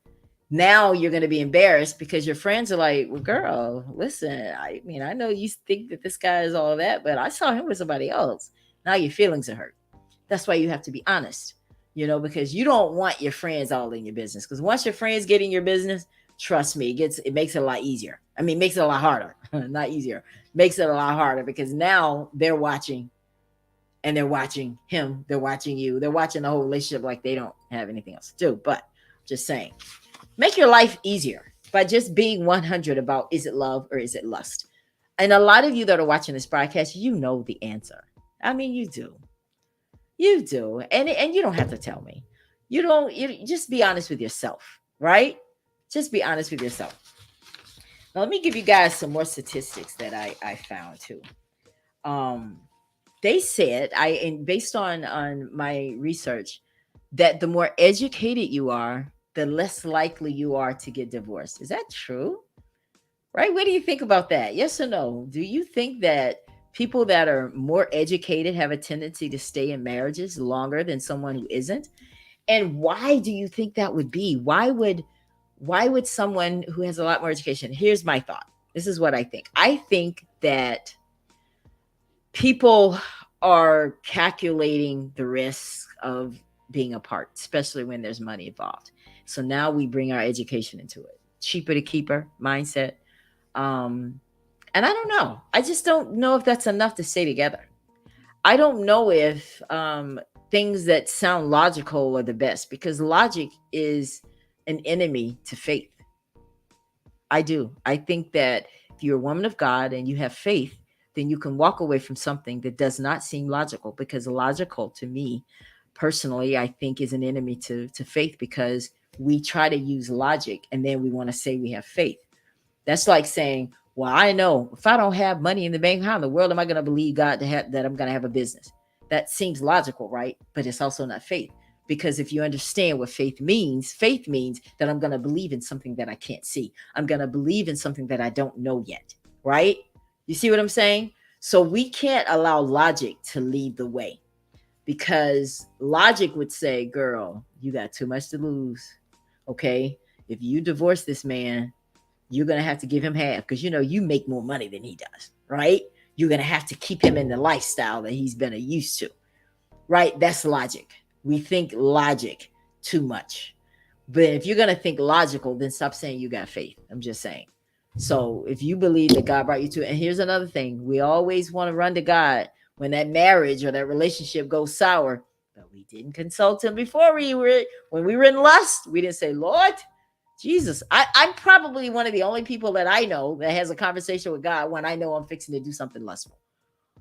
Now you're going to be embarrassed because your friends are like, well, girl, listen, I mean, I know you think that this guy is all that, but I saw him with somebody else. Now your feelings are hurt. That's why you have to be honest, because you don't want your friends all in your business. Because once your friends get in your business, trust me, it makes it a lot easier. I mean, it makes it a lot harder, not easier. Makes it a lot harder because now they're watching, and they're watching him, they're watching you, they're watching the whole relationship like they don't have anything else to do. But just saying, make your life easier by just being 100 about, is it love or is it lust? And a lot of you that are watching this broadcast, you know the answer. I mean, you do. You do. And you don't have to tell me. You just be honest with yourself, right? Just be honest with yourself. Now let me give you guys some more statistics that I found too. Um they said, and based on my research, that the more educated you are, the less likely you are to get divorced. Is that true? Right? What do you think about that? Yes or no? Do you think that people that are more educated have a tendency to stay in marriages longer than someone who isn't? And why do you think that would be? Why would someone who has a lot more education? Here's my thought. This is what I think. I think that people are calculating the risk of being apart, especially when there's money involved. So now we bring our education into it. Cheaper to keep her mindset. Um, and I don't know. I just don't know if that's enough to stay together. I don't know if things that sound logical are the best, because logic is an enemy to faith. I do. I think that if you're a woman of God and you have faith, then you can walk away from something that does not seem logical, because logical to me personally, I think, is an enemy to faith, because we try to use logic and then we want to say we have faith. That's like saying, well, I know if I don't have money in the bank, how in the world am I going to believe God that I'm going to have a business? That seems logical, right? But it's also not faith. Because if you understand what faith means that I'm going to believe in something that I can't see. I'm going to believe in something that I don't know yet, right? You see what I'm saying? So we can't allow logic to lead the way, because logic would say, girl, you got too much to lose. Okay. If you divorce this man, you're going to have to give him half, because you make more money than he does, right? You're going to have to keep him in the lifestyle that he's been used to, right? That's logic. We think logic too much. But if you're going to think logical, then stop saying you got faith. I'm just saying. So if you believe that God brought you to it, and here's another thing, we always want to run to God when that marriage or that relationship goes sour, but we didn't consult him before when we were in lust. We didn't say, Lord, Jesus. I'm probably one of the only people that I know that has a conversation with God when I know I'm fixing to do something lustful.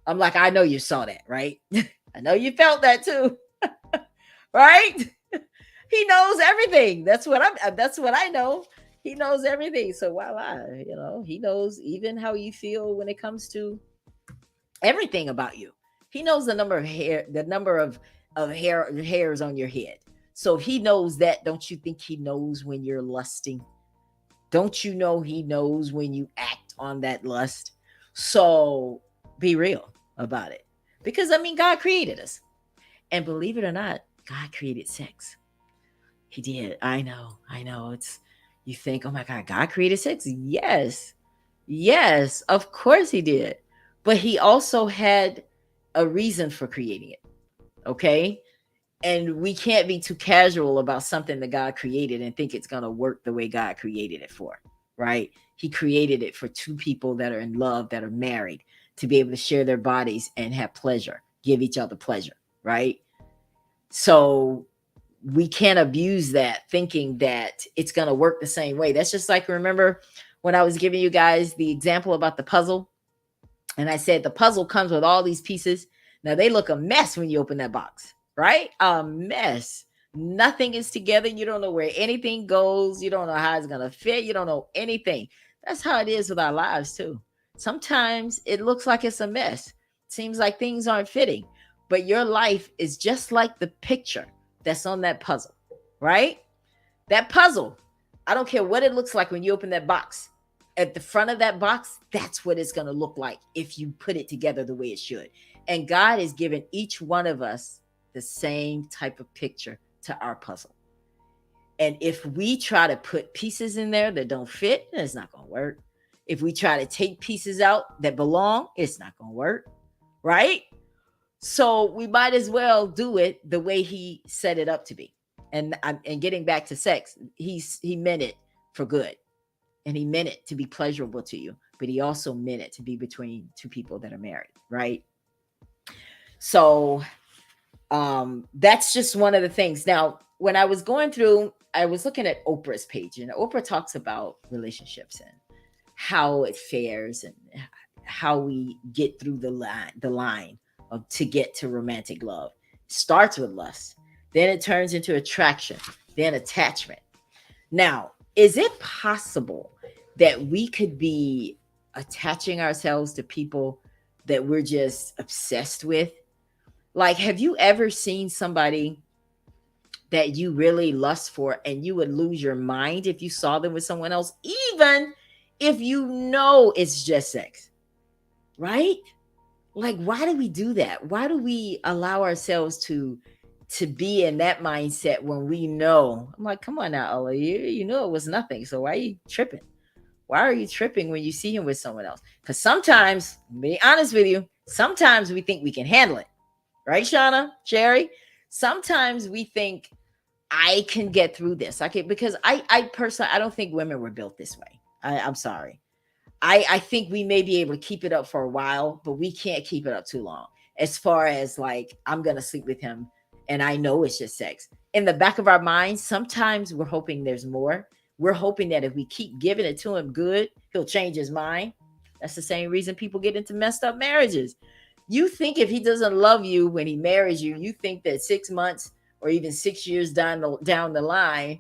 I'm like, I know you saw that, right? I know you felt that too, right? He knows everything. That's what I know. He knows everything. So voila, he knows even how you feel when it comes to everything about you. He knows the number of hairs on your head. So if he knows that, don't you think he knows when you're lusting? Don't you know he knows when you act on that lust? So be real about it. Because I mean, God created us. And believe it or not, God created sex. He did. I know. I know. You think, oh my God, God created sex? Yes. Yes, of course he did. But he also had a reason for creating it. Okay? And we can't be too casual about something that God created and think it's going to work the way God created it for, right? He created it for two people that are in love, that are married, to be able to share their bodies and have pleasure, give each other pleasure, right? So we can't abuse that thinking that it's going to work the same way. That's just like, remember when I was giving you guys the example about the puzzle, and I said the puzzle comes with all these pieces. Now they look a mess when you open that box, right? A mess. Nothing is together. You don't know where anything goes. You don't know how it's going to fit. You don't know anything. That's how it is with our lives too. Sometimes it looks like it's a mess. Seems like things aren't fitting, but your life is just like the picture that's on that puzzle, right? That puzzle, I don't care what it looks like when you open that box. At the front of that box, that's what it's going to look like if you put it together the way it should. And God has given each one of us the same type of picture to our puzzle. And if we try to put pieces in there that don't fit, it's not going to work. If we try to take pieces out that belong, it's not going to work. Right? So we might as well do it the way he set it up to be. And getting back to sex, he meant it for good, and he meant it to be pleasurable to you, but he also meant it to be between two people that are married, right? So that's just one of the things. Now, when I was going through, I was looking at Oprah's page, and Oprah talks about relationships and how it fares and how we get through the line of to get to romantic love. It starts with lust, then it turns into attraction, then attachment. Now, is it possible that we could be attaching ourselves to people that we're just obsessed with? Like, have you ever seen somebody that you really lust for and you would lose your mind if you saw them with someone else, even if you know it's just sex, right? Like, why do we do that? Why do we allow ourselves to be in that mindset when we know? I'm like, come on now, Ella, you know it was nothing. So why are you tripping? Why are you tripping when you see him with someone else? Because sometimes, be honest with you, sometimes we think we can handle it. Right, Shauna, Sherry? Sometimes we think I can get through this. I can, because I personally, I don't think women were built this way. I'm sorry. I think we may be able to keep it up for a while, but we can't keep it up too long. As far as like, I'm gonna sleep with him and I know it's just sex. In the back of our minds, sometimes we're hoping there's more. We're hoping that if we keep giving it to him good, he'll change his mind. That's the same reason people get into messed up marriages. You think if he doesn't love you when he marries you, you think that 6 months or even 6 years down the line,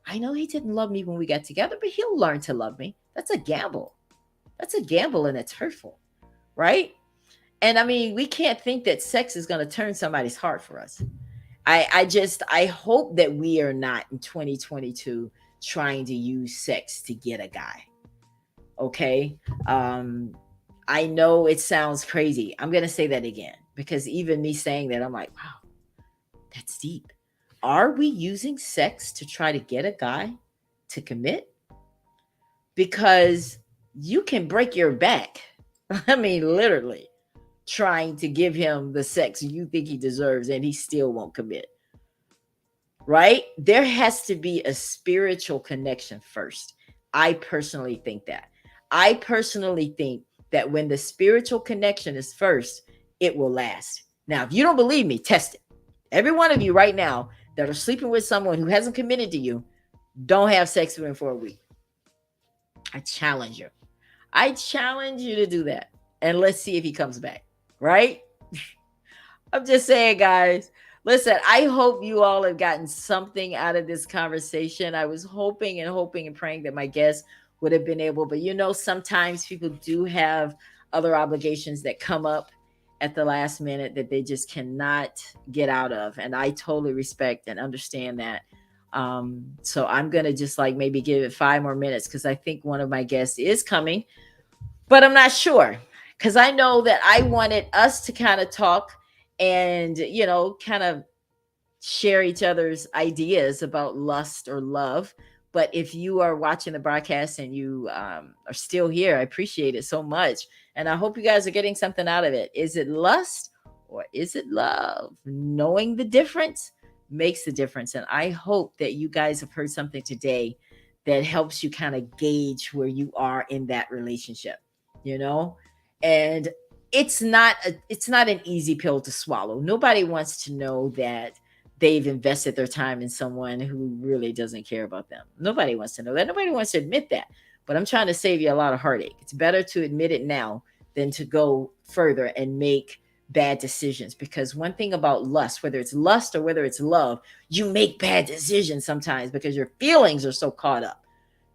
I know he didn't love me when we got together, but he'll learn to love me. That's a gamble. That's a gamble, and it's hurtful, right? And I mean, we can't think that sex is going to turn somebody's heart for us. I hope that we are not in 2022 trying to use sex to get a guy. Okay. Um, I know it sounds crazy. I'm going to say that again because even me saying that, I'm like, wow, that's deep. Are we using sex to try to get a guy to commit? Because you can break your back. I mean, literally trying to give him the sex you think he deserves and he still won't commit. Right? There has to be a spiritual connection first. I personally think that. I personally think that when the spiritual connection is first, it will last. Now, if you don't believe me, test it. Every one of you right now that are sleeping with someone who hasn't committed to you, don't have sex with him for a week. I challenge you. I challenge you to do that. And let's see if he comes back. Right? I'm just saying, guys. Listen, I hope you all have gotten something out of this conversation. I was hoping and praying that my guests would have been able, but sometimes people do have other obligations that come up at the last minute that they just cannot get out of. And I totally respect and understand that. So I'm going to just like maybe give it 5 more minutes because I think one of my guests is coming, but I'm not sure because I know that I wanted us to kind of talk and, kind of share each other's ideas about lust or love. But if you are watching the broadcast and you are still here, I appreciate it so much. And I hope you guys are getting something out of it. Is it lust or is it love? Knowing the difference makes the difference. And I hope that you guys have heard something today that helps you kind of gauge where you are in that relationship, you know? And it's not an easy pill to swallow. Nobody wants to know that they've invested their time in someone who really doesn't care about them. Nobody wants to know that. Nobody wants to admit that. But I'm trying to save you a lot of heartache. It's better to admit it now than to go further and make bad decisions. Because one thing about lust, whether it's lust or whether it's love, you make bad decisions sometimes because your feelings are so caught up.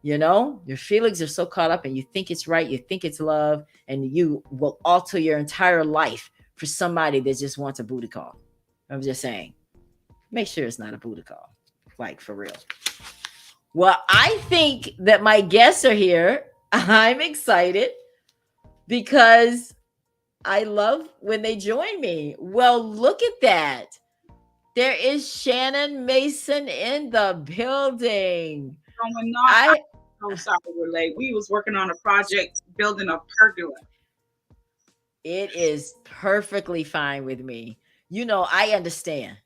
Your feelings are so caught up and you think it's right, you think it's love, and you will alter your entire life for somebody that just wants a booty call. I'm just saying, make sure it's not a booty call, like for real. Well, I think that my guests are here. I'm excited because I love when they join me. Well, look at that. There is Shannon Mason in the building. Going on. I I'm sorry we're late. We was working on a project building a pergola. It is perfectly fine with me. You know, I understand.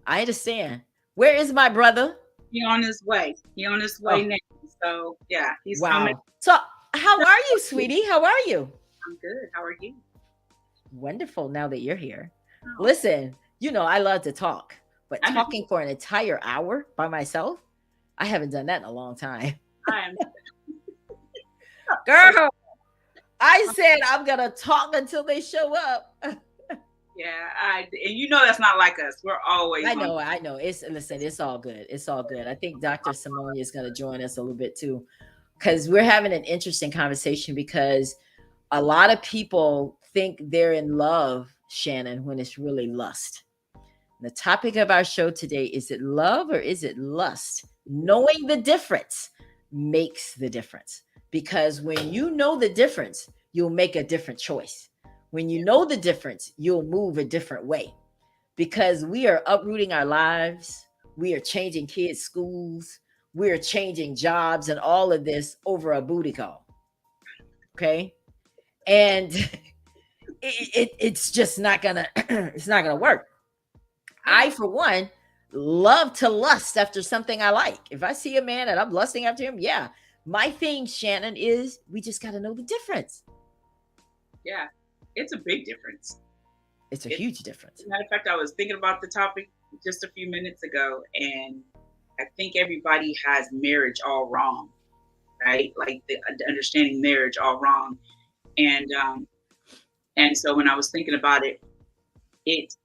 I understand. Where is my brother? He on his way. He on his way Oh, now. So yeah, he's coming. wow. So, how are you, sweetie? How are you? I'm good. How are you? Wonderful now that you're here. Oh, Listen, you know, I love to talk, but I know. talking for an entire hour by myself, I haven't done that in a long time. I am so Girl, I said I'm going to talk until they show up. yeah. And you know that's not like us. We're always I on. know, I know. It's listen, it's all good. It's all good. I think Dr. Simone is going to join us a little bit too, because we're having an interesting conversation because a lot of people think they're in love, Shannon, when it's really lust. The topic of our show today, is it love or is it lust? Knowing the difference makes the difference, because when you know the difference, you'll make a different choice. When you Yeah, know the difference, you'll move a different way, because we are uprooting our lives. We are changing kids' schools. We are changing jobs and all of this over a booty call. Okay. And it's just not gonna it's not gonna work. yeah, I, for one, love to lust after something I like. If I see a man and I'm lusting after him, yeah. My thing, Shannon, is we just got to know the difference. yeah. It's a big difference. It's a It, huge difference. matter of fact, I was thinking about the topic just a few minutes ago, and I think everybody has marriage all wrong, right? Like the understanding marriage all wrong, and so when I was thinking about it, it's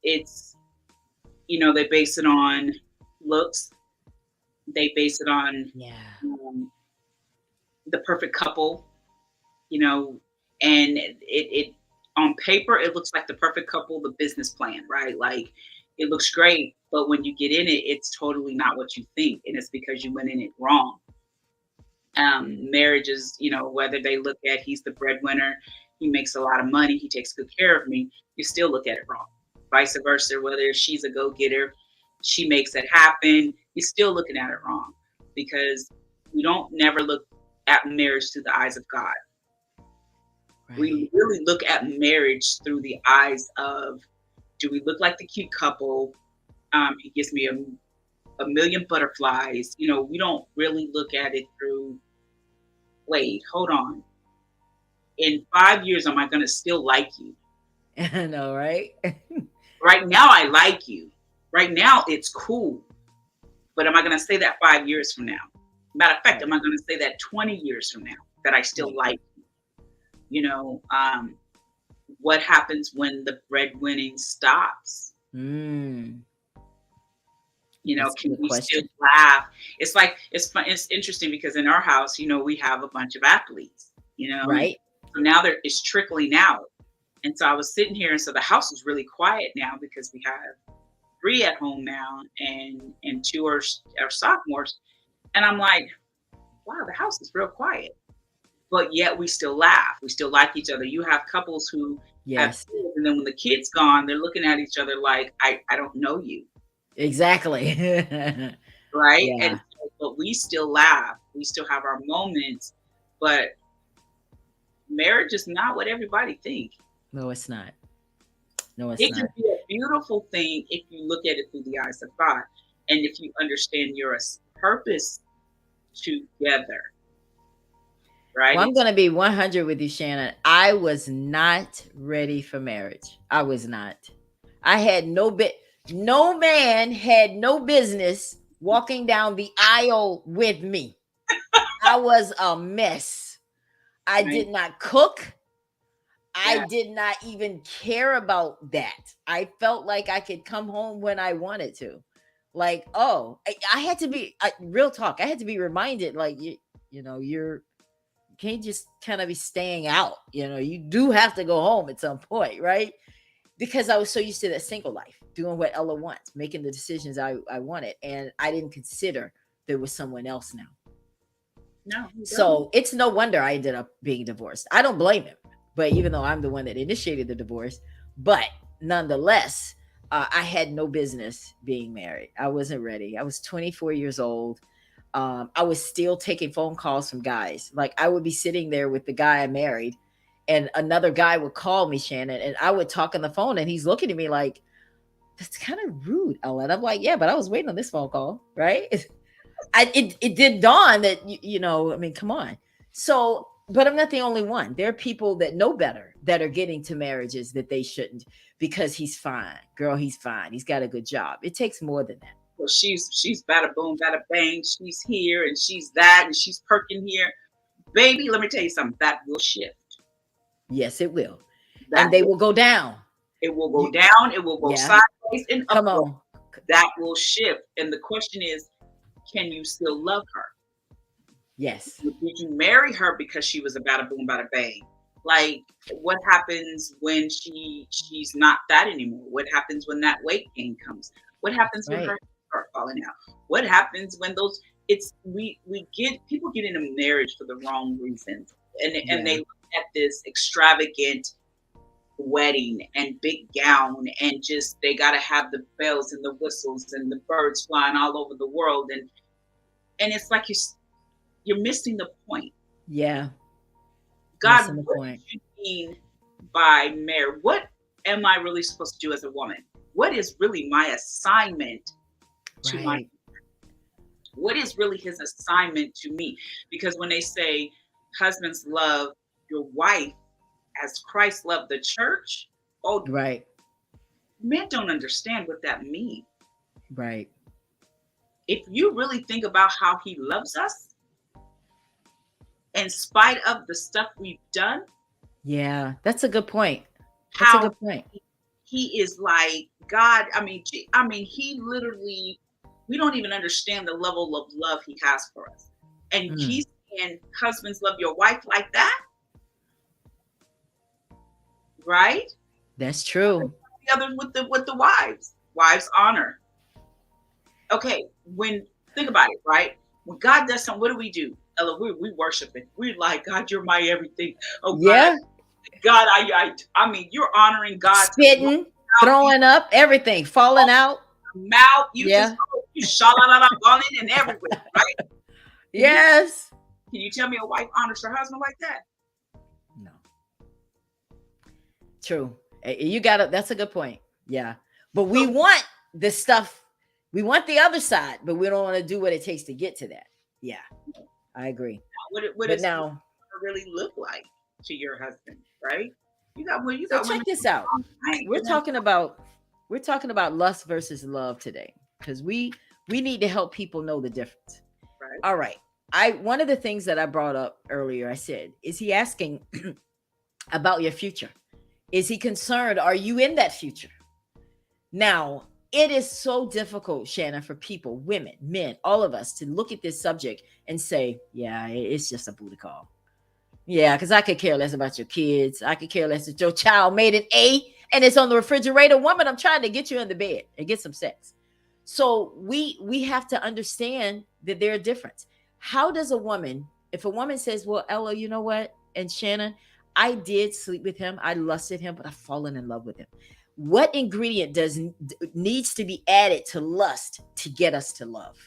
they base it on looks, they base it on Yeah. um, the perfect couple, you know, and it on paper it looks like the perfect couple, the business plan, right? Like it looks great, but when you get in it, it's totally not what you think, and it's because you went in it wrong. Marriages, whether they look at he's the breadwinner, he makes a lot of money, he takes good care of me, you still look at it wrong. Vice versa, whether she's a go getter, she makes it happen, you're still looking at it wrong, because we don't never look at marriage through the eyes of God. We Right. really look at marriage through the eyes of, do we look like the cute couple? He gives me a million butterflies. We don't really look at it through, wait, hold on. In 5 years, am I going to still like you? I know, right? Right now, I like you. Right now, it's cool. But am I going to say that 5 years from now? Matter of fact, Right. am I going to say that 20 years from now that I still Right. like you? You know, what happens when the breadwinning stops? Mm, that's a Can good we still question. laugh? It's like it's fun. It's interesting because in our house, we have a bunch of athletes, and Right. so now there is trickling out. And so I was sitting here, and so the house is really quiet now because we have three at home now, and two are sophomores. And I'm like, wow, the house is real quiet, but yet we still laugh. We still like each other. You have couples who have Yes. kids, and then when the kid's gone, they're looking at each other like, I don't know you, Exactly. right? Yeah. And but we still laugh. We still have our moments, but marriage is not what everybody think. No, it's not. No, it's It can not. be a beautiful thing if you look at it through the eyes of God, and if you understand your purpose together, right? Well, I'm going to be 100 with you, Shannon. I was not ready for marriage. I was not. I had no man had no business walking down the aisle with me. I was a mess. I Right? did not cook. I Yeah, did not even care about that. I felt like I could come home when I wanted to. Like, oh, I had to be real talk. I had to be reminded, like, you're you can't just kind of be staying out. You do have to go home at some point, right? Because I was so used to that single life, doing what Ella wants, making the decisions I wanted, and I didn't consider there was someone else now. no, you don't. So it's no wonder I ended up being divorced. I don't blame him, but even though I'm the one that initiated the divorce, but nonetheless, I had no business being married. I wasn't ready. I was 24 years old. I was still taking phone calls from guys. Like I would be sitting there with the guy I married, and another guy would call me, Shannon, and I would talk on the phone, and he's looking at me like, "That's kind of rude, Ellen." I'm like, "Yeah, but I was waiting on this phone call, right?" It did dawn that I mean, come on. So, but I'm not the only one. There are people that know better that are getting to marriages that they shouldn't because he's fine, girl. He's fine. He's got a good job. It takes more than that. Well, she's bada boom, bada bang. She's here and she's that and she's perking here. Baby, let me tell you something. That will shift. Yes, it will, and That they will will go down. it will go You, down. It will go yeah. sideways and Come upward. on. That will shift. And the question is, can you still love her? Yes. Did you marry her because she was a bada boom, bada bang? Like, what happens when she's not that anymore? What happens when that weight gain comes? What That's happens when right. her start falling out? What happens when those it's we get people get into marriage for the wrong reasons, and Yeah. they look at this extravagant wedding and big gown and just they got to have the bells and the whistles and the birds flying all over the world, and it's like you're missing the point. Yeah. God, Missing the what point. did you mean by marriage? What am I really supposed to do as a woman? What is really my assignment to my Right. what is really his assignment to me? Because when they say husbands love your wife as Christ loved the church, oh, Right. men don't understand what that means. Right. If you really think about how he loves us, in spite of the stuff we've done, Yeah. That's a good point. That's a how good point. he is like God. I mean, he literally. We don't even understand the level of love he has for us, and Mm, he's saying, "Husbands, love your wife like that, right?" that's true. The others with the wives. Wives honor. Okay, when think about it, right? When God does something, what do? Ella, we worship it. We like God. You're my everything. Oh Yeah. God, I mean, you're honoring God to the Spitting, mouth. You throwing up, everything, falling out. mouth. You just Yeah. you shalala on it and everywhere, right? Can you Yes. can you tell me a wife honors her husband like that? No. True. You got it. That's a good point. Yeah. But we So want the stuff. We want the other side, but we don't want to do what it takes to get to that. Yeah, I agree. what But does now, really look like to your husband, right? You so got check women. this out. I ain't We're giving talking about we're talking about lust versus love today because we need to help people know the difference. right. All right. I One of the things that I brought up earlier, I said, is he asking about your future? Is he concerned? Are you in that future? Now, it is so difficult, Shannon, for people, women, men, all of us to look at this subject and say, yeah, it's just a booty call. Yeah, because I could care less about your kids. I could care less that your child made an A and it's on the refrigerator. Woman, I'm trying to get you in the bed and get some sex. So we have to understand that there are difference. How does a woman, if a woman says, well, Ella, you know what? And Shannon, I did sleep with him. I lusted him, but I've fallen in love with him. What ingredient does needs to be added to lust to get us to love?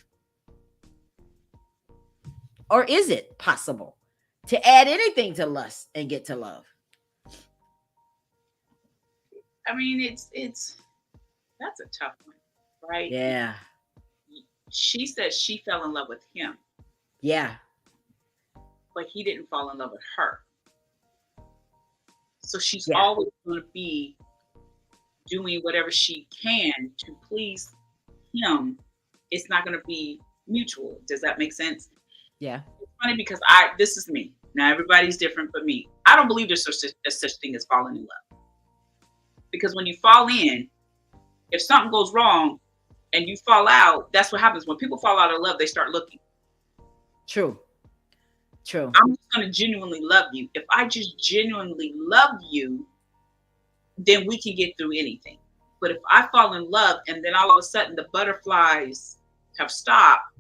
Or is it possible to add anything to lust and get to love? I mean, it's that's a tough one, right? Yeah. She said she fell in love with him, Yeah. but he didn't fall in love with her. So she's Yeah. always going to be doing whatever she can to please him. It's not going to be mutual. Does that make sense? Yeah. It's funny because I this is me. Now everybody's different, but me. I don't believe there's such thing as falling in love because when you fall in, if something goes wrong and you fall out, that's what happens. When people fall out of love, they start looking. True. True. I'm just going to genuinely love you. If I just genuinely love you, then we can get through anything. But if I fall in love and then all of a sudden the butterflies have stopped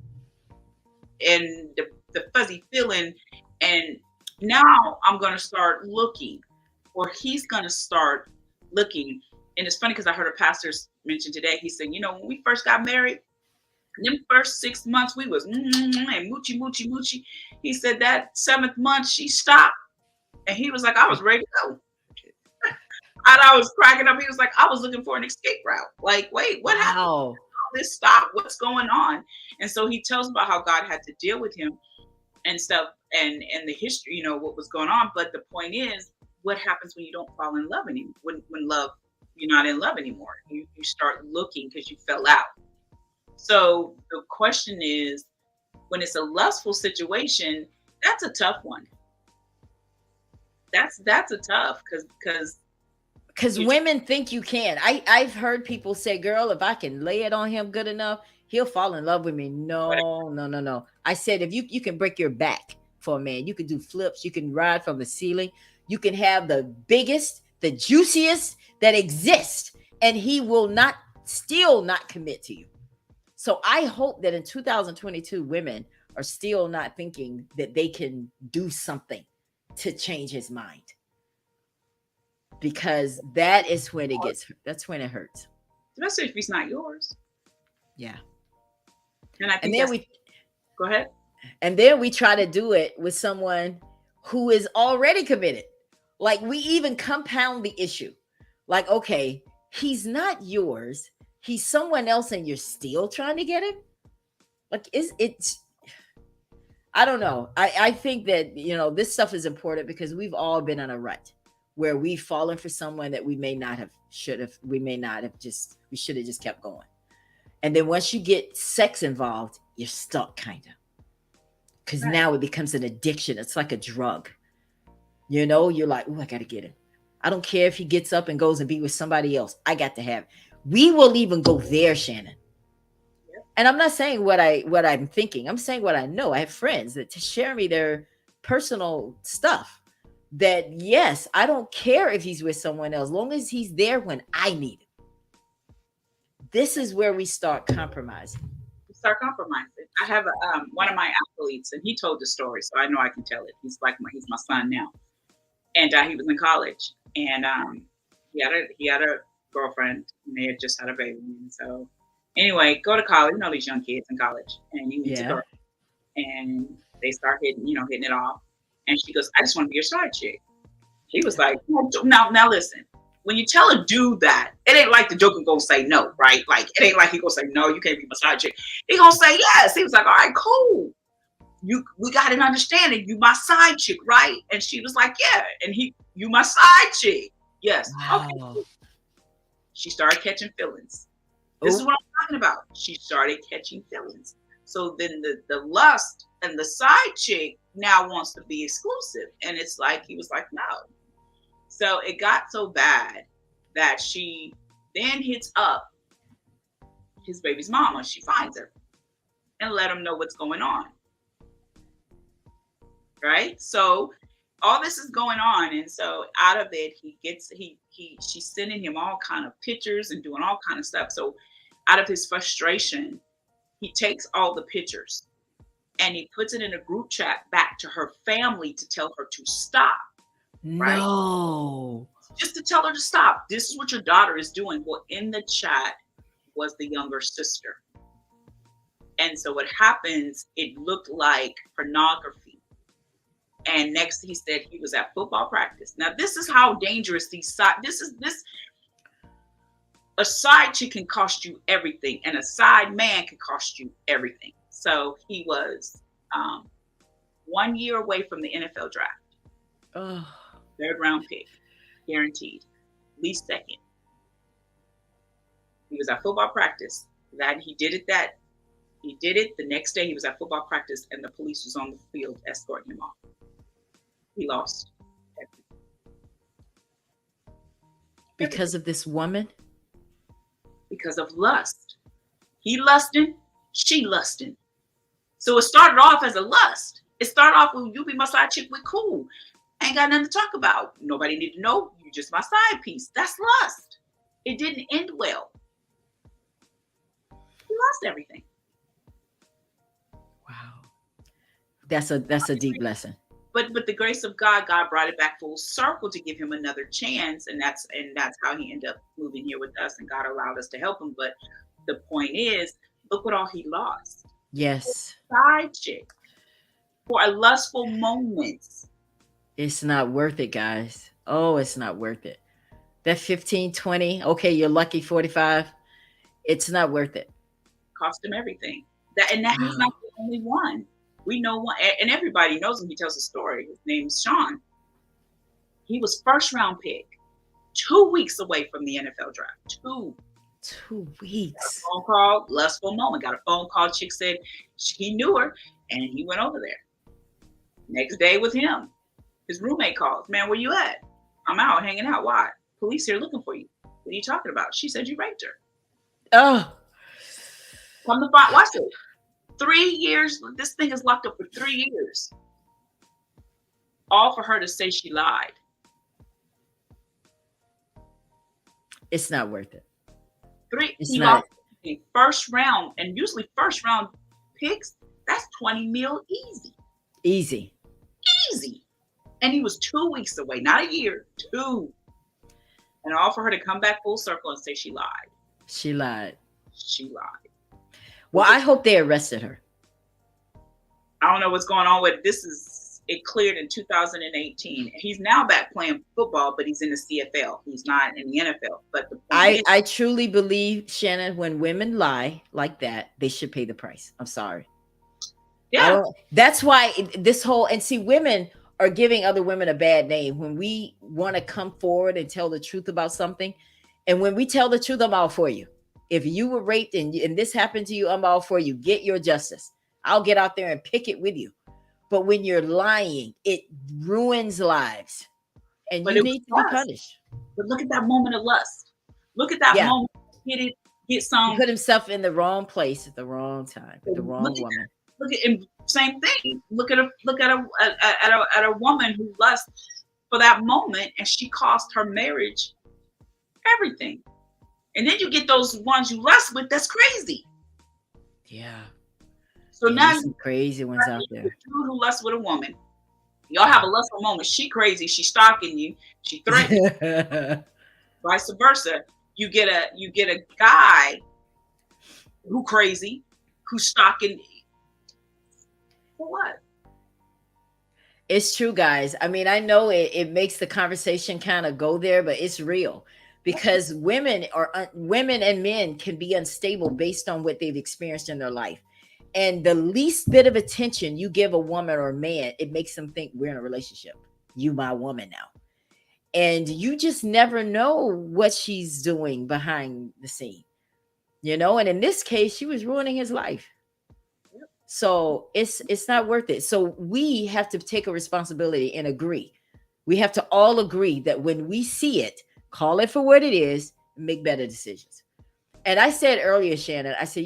and the fuzzy feeling, and now I'm going to start looking, or he's going to start looking. And it's funny because I heard a pastor mention today. He said, when we first got married, them first 6 months we was and moochie moochie moochie. He said that seventh month she stopped, and he was like, I was ready to go. And I was cracking up. He was like, I was looking for an escape route. Like, wait, what happened? Wow. All this stop. What's going on? And so he tells about how God had to deal with him and stuff, and the history, what was going on. But the point is, what happens when you don't fall in love anymore? When love, you're not in love anymore. You start looking because you fell out. So the question is, when it's a lustful situation, that's a tough one. That's a tough Because you women think you can. I've heard people say, "Girl, if I can lay it on him good enough, he'll fall in love with me." No, no, no, no. I said, if you can break your back for a man, you can do flips, you can ride from the ceiling, you can have the biggest, the juiciest that exists, and he will not still not commit to you. So I hope that in 2022, women are still not thinking that they can do something to change his mind, because that is when it gets, that's when it hurts. especially if he's not yours. Yeah. And I And think then that's we go ahead. try to do it with someone who is already committed. Like, we even compound the issue. Like, okay, he's not yours, he's someone else, and you're still trying to get him. Like, is it's I don't know. I think that, this stuff is important because we've all been on a rut where we've fallen for someone that we may not have, should have, we may not have just, we should have just kept going. And then once you get sex involved, you're stuck, kind of. Because Right. now it becomes an addiction. It's like a drug. You're like, oh, I got to get him. I don't care if he gets up and goes and be with somebody else. I got to have it. We will even go there, Shannon. Yep. And I'm not saying what I'm thinking. I'm saying what I know. I have friends that to share me their personal stuff. That, yes, I don't care if he's with someone else, long as he's there when I need him. This is where we start compromising. You start compromising. I have one of my athletes, and he told the story, so I know I can tell it. He's my son now, and he was in college, and he had a girlfriend, and they had just had a baby. And so anyway, go to college. These young kids in college, and you meet a Yeah. girl, and they start hitting it off, and she goes, "I just want to be your side chick." He was like, now listen. When you tell a dude that, it ain't like the joker gonna say no, right? Like, it ain't like he gonna say no, you can't be my side chick. He gonna say yes. He was like, all right, cool. We got an understanding. You my side chick, right? And she was like, yeah. And you my side chick. Yes. Okay. Wow. She started catching feelings. This is Oh, what I'm talking about. She started catching feelings. So then the lust and the side chick now wants to be exclusive. And it's like, he was like, no. So it got so bad that she then hits up his baby's mama. She finds her and let him know what's going on. Right? So all this is going on, and so out of it, she's sending him all kind of pictures and doing all kind of stuff. So out of his frustration, he takes all the pictures and he puts it in a group chat back to her family to tell her to stop. Right? no. Just to tell her to stop. This is what your daughter is doing. Well, in the chat was the younger sister. And so what happens, it looked like pornography. And next he said he was at football practice. Now this is how dangerous this a side chick can cost you everything, and a side man can cost you everything. So he was 1 year away from the NFL draft. Oh, Third round pick, guaranteed. Least second. He was at football practice. He did it the next day. He was at football practice, and the police was on the field escorting him off. He lost because everything of this woman? because of lust. He lusting, she lusting. So it started off as a lust. It started off with, you be my side chick, we cool. Ain't got nothing to talk about. Nobody need to know. You just my side piece. That's lust. It didn't end well. He lost everything. Wow. That's a deep lesson. but the grace of God, God brought it back full circle to give him another chance, and that's how he ended up moving here with us, and God allowed us to help him. But the point is, look what all he lost. Yes. Side chick for a lustful moment. It's not worth it, guys. Oh, it's not worth it. That 15, 20. Okay, you're lucky 45. It's not worth it. Cost him everything. That he's not Wow. the only one. We know one, and everybody knows him. He tells a story. His name's Sean. He was first round pick, 2 weeks away from the NFL draft. Two. 2 weeks. Phone call, lustful moment. Got a phone call. Chick said he knew her, and he went over there. Next day with him, his roommate calls. Man, where you at? I'm out hanging out. Why? Police here looking for you. What are you talking about? She said you raped her. Oh, Come to find, watch it. 3 years. This thing is locked up for 3 years. All for her to say she lied. it's not worth it. Three. It's He not lost the first round, and usually first round picks. That's 20 mil easy, easy. easy. And he was 2 weeks away, not a year, two. And all for her to come back full circle and say she lied. She lied. She lied. Well, Was I it? hope they arrested her. I don't know what's going on with this. Is it cleared in 2018? He's now back playing football, but he's in the CFL. He's not in the NFL. But the point I is, I truly believe, Shannon, when women lie like that, they should pay the price. I'm sorry. I yeah. don't. That's why this whole, and see, women are giving other women a bad name when we want to come forward and tell the truth about something. And when we tell the truth, I'm all for you. If you were raped and this happened to you, I'm all for you. Get your justice. I'll get out there and pick it with you. But when you're lying, it ruins lives, and But you it was need to be lust. punished. But look at that moment of lust. Look at that Yeah, moment. Get it. Get he some. put himself in the wrong place at the wrong time with the Look wrong at woman. look at and same thing. Look at a woman who lusts for that moment, and she cost her marriage everything. And then you get those ones you lust with. That's crazy. Yeah, So yeah. now There's you some crazy ones out the there. dude who lusts with a woman. Y'all have a lustful moment. She crazy. She stalking you. She threatening. Vice versa. You get a guy who crazy, who's stalking. For what? It's true, guys. I mean, I know it makes the conversation kind of go there, but it's real That's right. because women and men can be unstable based on what they've experienced in their life. And the least bit of attention you give a woman or a man, it makes them think we're in a relationship. You my woman now. And you just never know what she's doing behind the scene. And in this case, she was ruining his life. So it's not worth it. So we have to take a responsibility and agree. We have to all agree that when we see it, call it for what it is, and make better decisions. And I said earlier, Shannon, I said,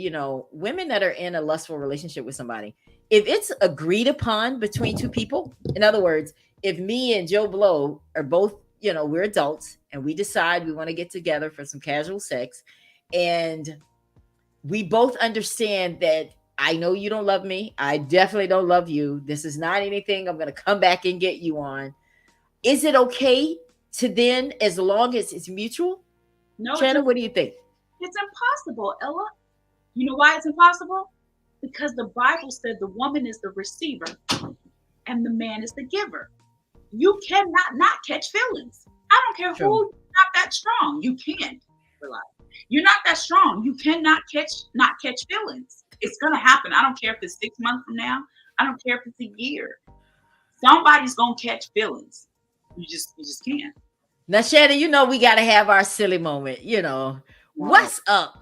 women that are in a lustful relationship with somebody, if it's agreed upon between two people, in other words, if me and Joe Blow are both, we're adults and we decide we want to get together for some casual sex, and we both understand that I know you don't love me. I definitely don't love you. This is not anything I'm going to come back and get you on. Is it okay to then, as long as it's mutual? No, Shannon, what do you think? it's impossible, Ella. You know why it's impossible? Because the Bible said the woman is the receiver and the man is the giver. You cannot not catch feelings. I don't care True. who. You're not that strong. You can't. Realize. You're not that strong. You cannot not catch feelings. It's gonna happen. I don't care if it's 6 months from now. I don't care if it's a year. Somebody's gonna catch feelings. You just can't. Now, Shannon, we got to have our silly moment. No. What's up?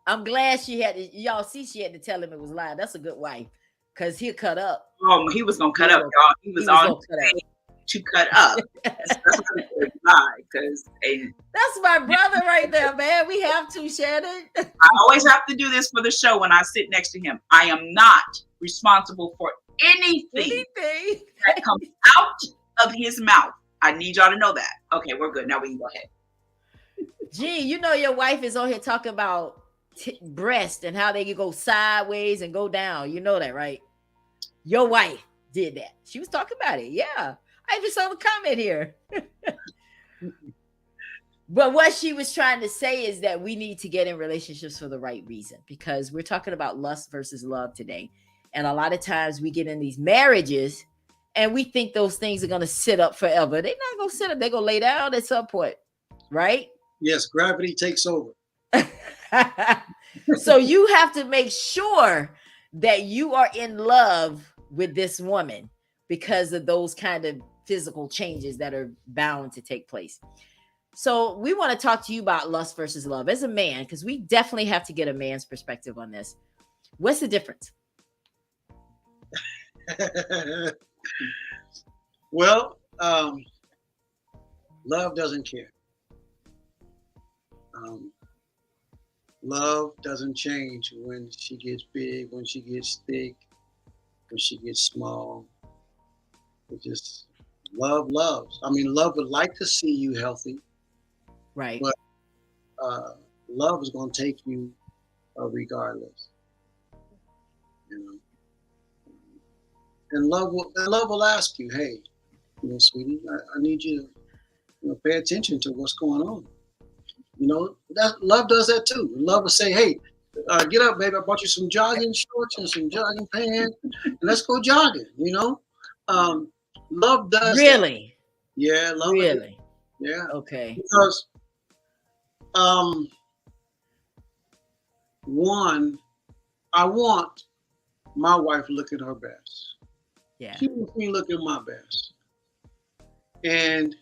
I'm glad y'all see, she had to tell him it was lying. That's a good wife because he'll cut up. Oh, he was gonna He cut was up, going y'all. He he was was on gonna cut up. to cut up. That's why he lied. Because That's my brother right there, man. We have to, Shannon. I always have to do this for the show when I sit next to him. I am not responsible for anything Anything. that comes out of his mouth. I need y'all to know that. Okay, we're good. Now we can go ahead. Gee, your wife is on here talking about breast and how they can go sideways and go down. You know that, right? Your wife. did that. She was talking about it. Yeah. I even saw the comment here. But what she was trying to say is that we need to get in relationships for the right reason, because we're talking about lust versus love today. And a lot of times we get in these marriages and we think those things are going to sit up forever. They're not going to sit up, they're going to lay down at some point, right? Yes, gravity takes over. So you have to make sure that you are in love with this woman because of those kind of physical changes that are bound to take place. So we want to talk to you about lust versus love as a man, because we definitely have to get a man's perspective on this. What's the difference? Well, love doesn't care. Um, love doesn't change when she gets big, when she gets thick, when she gets small. It just love loves. I mean, love would like to see you healthy, Right. but uh, love is going to take you regardless. You know, and love will ask you, hey, sweetie, I need you to pay attention to what's going on. That love does that too. Love will say, hey, get up, baby. I bought you some jogging shorts and some jogging pants, and let's go jogging. Um, love does that. Really? Yeah, love it. Really? Yeah, Okay. because um, one, I want my wife looking her best. Yeah. She wants me looking my best, and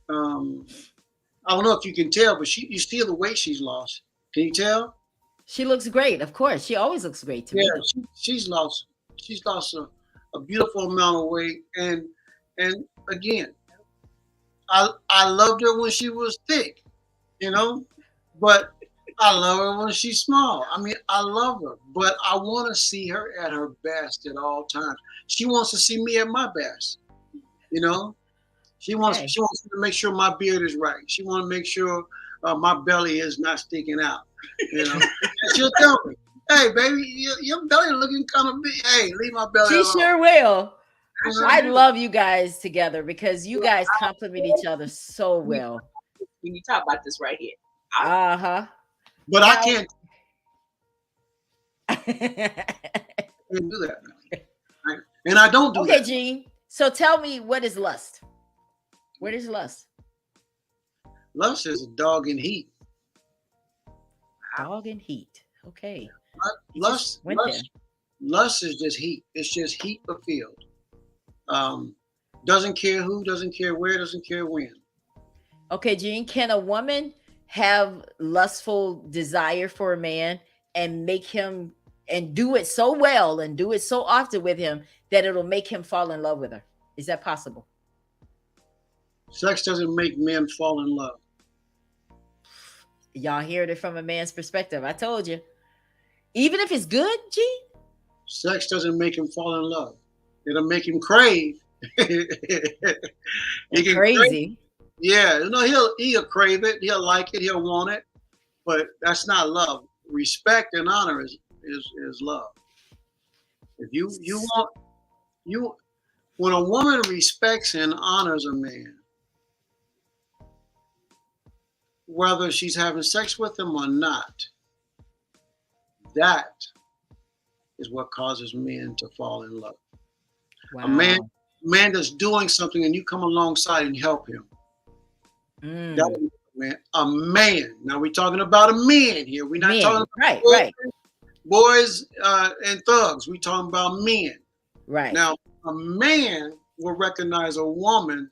um, I don't know if you can tell, but you see the weight she's lost. Can you tell? She looks great. Of course. She always looks great to Yeah, me. she's lost a beautiful amount of weight, and again, I loved her when she was thick, you know, but I love her when she's small. I mean, I love her, but I want to see her at her best at all times. She wants to see me at my best, you know. She wants Okay. she wants to make sure my beard is right. She wants to make sure my belly is not sticking out. And she'll tell me, "Hey, baby, your belly looking kind of big. Hey, leave my belly She alone." sure will. I You sure know? I do. love you guys together because you guys complement each other so We well. when you talk about this right here. I, Uh huh. But I Now, can't do that now. Right? And I don't do okay, that. Gene. So tell me, what is lust? What is lust? Lust is a dog in heat. Dog and heat. Okay. You just Lust, went there. lust, lust is just heat. It's just heat fulfilled. Um, doesn't care who, doesn't care where, doesn't care when. Okay, Gene. Can a woman have lustful desire for a man and make him and do it so well and do it so often with him that it'll make him fall in love with her? Is that possible? Sex doesn't make men fall in love. Y'all heard it from a man's perspective. I told you. Even if it's good, Gene? Sex doesn't make him fall in love. It'll make him crave. he can crave. Crazy. Yeah, he'll crave it. He'll like it. He'll want it. But that's not love. Respect and honor is love. If you want you when a woman respects and honors a man, whether she's having sex with him or not, that is what causes men to fall in love. A man Wow. man that's doing something and you come alongside and help him. That Mm. would man. A man. Now we're talking about a man here. We're not talking Men. about Right, right, boys and thugs. We're talking about men. right. Now, a man will recognize a woman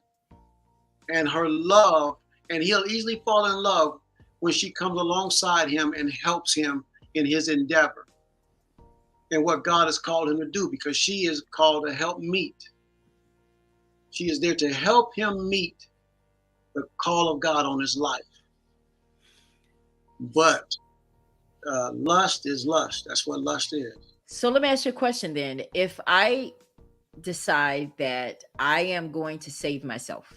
and her love, and he'll easily fall in love when she comes alongside him and helps him in his endeavor and what God has called him to do, because she is called to help meet. She is there to help him meet the call of God on his life. But lust is lust. That's what lust is. So let me ask you a question then. If I decide that I am going to save myself,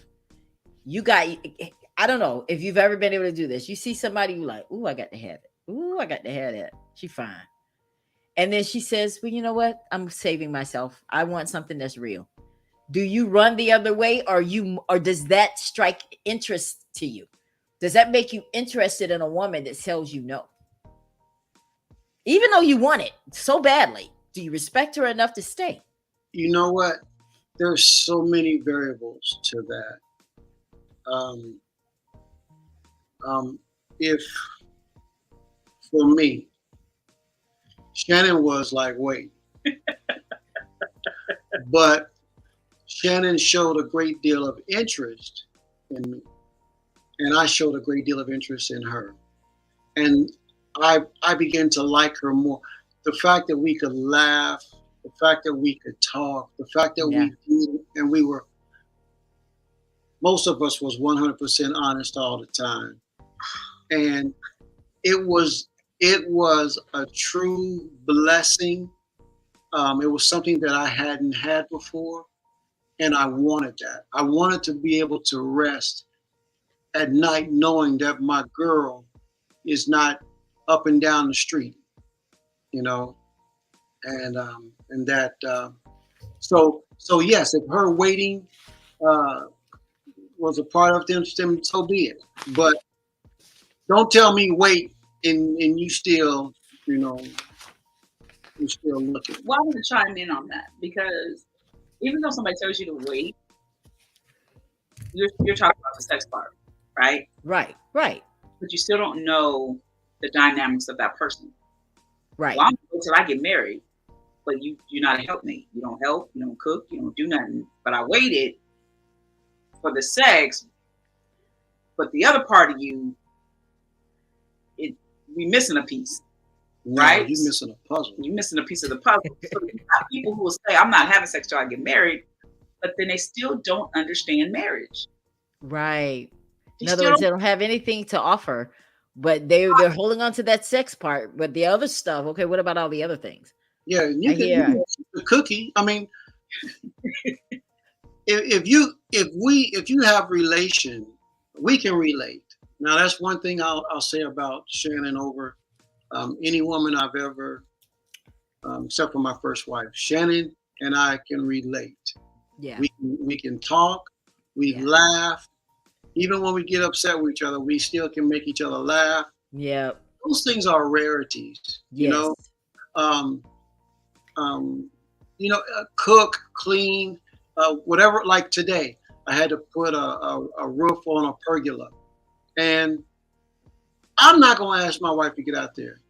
you got, I don't know if you've ever been able to do this. You see somebody, you like, ooh, I got to have it. Ooh, I got to have that. She fine. And then she says, well, you know what? I'm saving myself. I want something that's real. Do you run the other way, or does that strike interest to you? Does that make you interested in a woman that tells you no? Even though you want it so badly, do you respect her enough to stay? You know what? There's so many variables to that. Um, if for me, Shannon was like, wait, but Shannon showed a great deal of interest in me, and I showed a great deal of interest in her, and I began to like her more. The fact that we could laugh, the fact that we could talk, the fact that Yeah. we did, and we were most of us was 100% honest all the time, and it was it was a true blessing. It was something that I hadn't had before, and I wanted that. I wanted to be able to rest at night knowing that my girl is not up and down the street, you know, and that so yes, if her waiting uh, was a part of them, then so be it. But don't tell me wait and you still, you know, you're still looking. Well, I'm going to chime in on that because even though somebody tells you to wait, you're talking about the sex part, right? Right, right, But you still don't know the dynamics of that person. right. Well, I'm going to wait till I get married, but you're not a helpmate. You don't help, you don't cook, you don't do nothing. But I waited for the sex, but the other part of you, it we missing a piece, No, right? you're missing a puzzle. You're missing a piece of the puzzle. So you got people who will say, "I'm not having sex till I get married," but then they still don't understand marriage. Right. They In other still words, don't. they don't have anything to offer, but they're holding on to that sex part. But the other stuff, okay, what about all the other things? Yeah, and I you hear. can keep the cookie. I mean, if you have relation, we can relate. Now that's one thing I'll say about Shannon over any woman I've ever, except for my first wife. Shannon and I can relate. Yeah. We can talk, we Yeah. laugh. Even when we get upset with each other, we still can make each other laugh. Yeah. Those things are rarities, you Yes. know. Um, um, cook, clean, whatever. Like today, I had to put a roof on a pergola, and I'm not going to ask my wife to get out there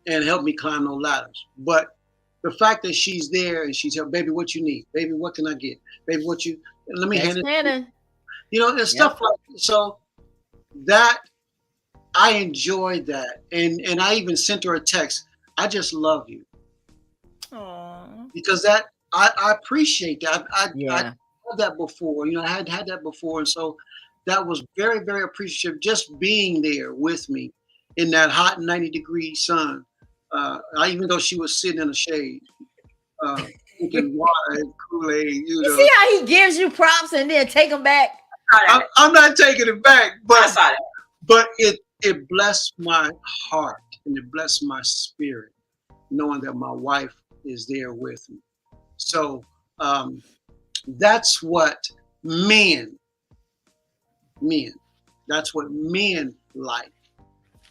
and help me climb no ladders. But the fact that she's there and she's here, baby, what you need? Baby, what can I get? Baby, what you? Let me That's hand it. Shannon. And Yep. stuff like so that I enjoyed that, and I even sent her a text. I just love you Aw. because that I appreciate that. I Yeah. had that before. I had that before, and so that was very very appreciative. Just being there with me in that hot 90-degree sun. Even though she was sitting in the shade, uh, drinking water and Kool Aid. You see how he gives you props and then take them back? I saw that. I'm not taking it back, I saw that. but it blessed my heart and it blessed my spirit knowing that my wife is there with me. So um, that's what men men that's what men like.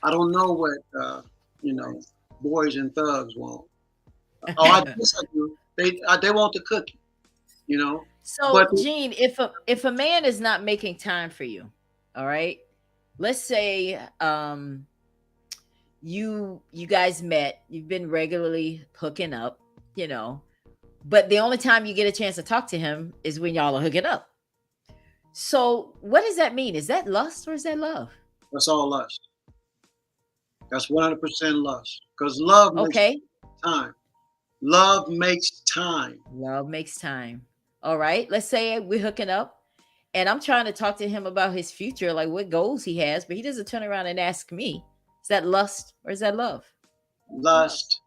I don't know what you know boys and thugs want. Oh, I guess I do. They want the cookie, you know. So, But Gene, if a man is not making time for you, all right, let's say you guys met, you've been regularly hooking up, you know, but the only time you get a chance to talk to him is when y'all are hooking up. So, what does that mean? Is that lust or is that love? that's all lust. That's 100% lust. Because love makes Okay. time. Love makes time. Love makes time. All right. Let's say we're hooking up and I'm trying to talk to him about his future, like what goals he has, but he doesn't turn around and ask me. Is that lust or is that love? Lust.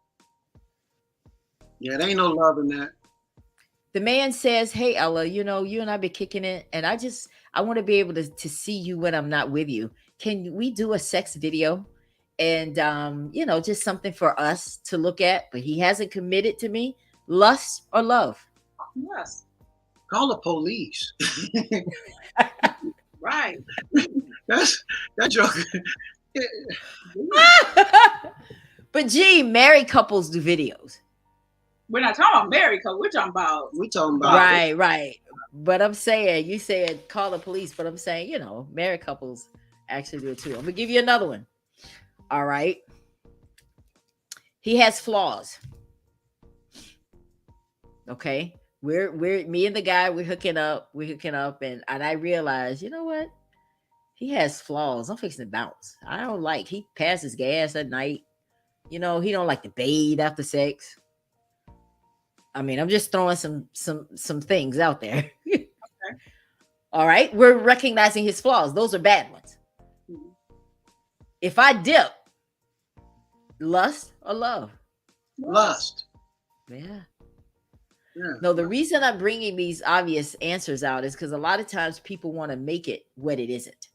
Yeah, there ain't no love in that. The man says, hey, Ella, you know, you and I been kicking it, and I want to be able to see you when I'm not with you. Can we do a sex video? And just something for us to look at, but he hasn't committed to me. Lust or love? Yes. Call the police. Right. That's that joke. But gee, married couples do videos. We're not talking about married couple. We're talking about We talking about about Right, right. But I'm saying, you said call the police, but I'm saying, married couples actually do it too. I'm gonna give you another one. All right. He has flaws. Okay. We're me and the guy, we're hooking up, and I realize, you know what? He has flaws. I'm fixing to bounce. I don't like he passes gas at night. He don't like to bathe after sex. I mean, I'm just throwing some things out there. All right. We're recognizing his flaws. Those are bad ones. Mhm. If I dip, lust or love? lust. Yeah. Yeah. No, the reason I'm bringing these obvious answers out is because a lot of times people want to make it what it isn't.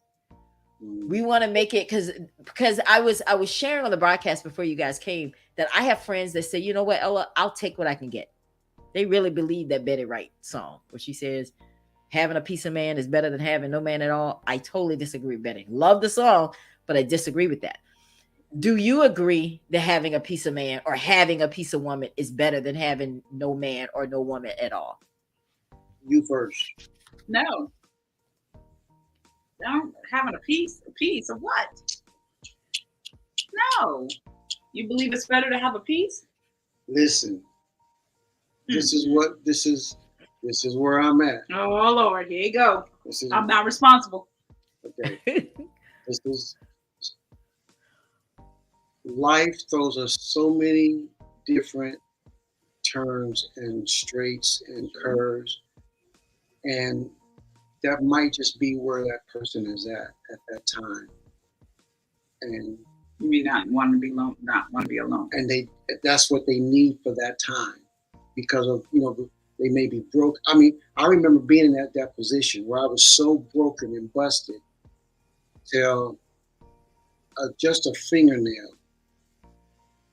We want to make it because I was sharing on the broadcast before you guys came that I have friends that say, you know what, Ella, I'll take what I can get. They really believe that Betty Wright song where she says having a piece of man is better than having no man at all. I totally disagree with Betty. Love the song, but I disagree with that. Do you agree that having a piece of man or having a piece of woman is better than having no man or no woman at all? You first. No. Don't having a piece of what? No. You believe it's better to have a piece? Listen. This is what this is where I'm at. Oh Lord, here you go. This is I'm not responsible. okay. This is life throws us so many different turns and straights and curves, and that might just be where that person is at that time. And You mean not want to be alone? Not want to be alone? and that's what they need for that time because of they may be broke. I mean, I remember being in that position where I was so broken and busted till just a fingernail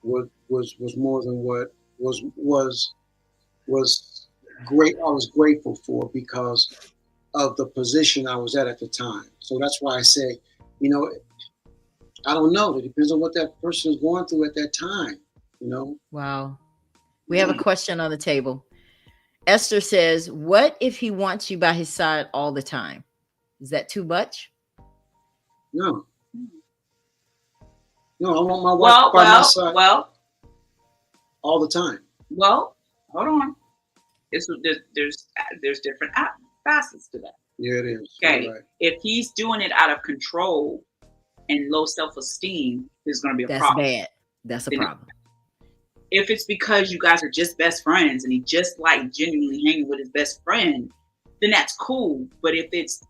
was more than what was great. I was grateful for because of the position I was at the time. So that's why I say, you know, I don't know. It depends on what that person is going through at that time. You know. Wow. We have a question on the table. Esther says, what if he wants you by his side all the time? Is that too much? No. No, I want my wife by my side all the time. Well, hold on. There's different facets to that. Yeah, it is. Okay, Right. if he's doing it out of control and low self-esteem, there's going to be a That's problem. bad. That's a problem. If it's because you guys are just best friends and he just like genuinely hanging with his best friend, then that's cool. But if it's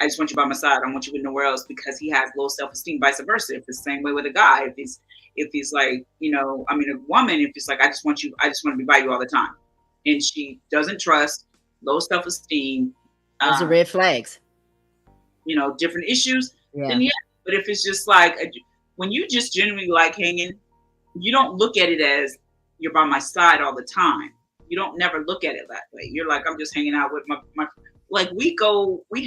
I just want you by my side, I don't want you with nowhere else because he has low self-esteem, vice versa. If it's the same way with a guy, if he's like, a woman, if it's like I just want to be by you all the time, and she doesn't trust, low self-esteem, Those are red flags. different issues, Yeah. then yeah. But if it's just like when you just genuinely like hanging, you don't look at it as you're by my side all the time. You don't never look at it that way. You're like, I'm just hanging out with my like we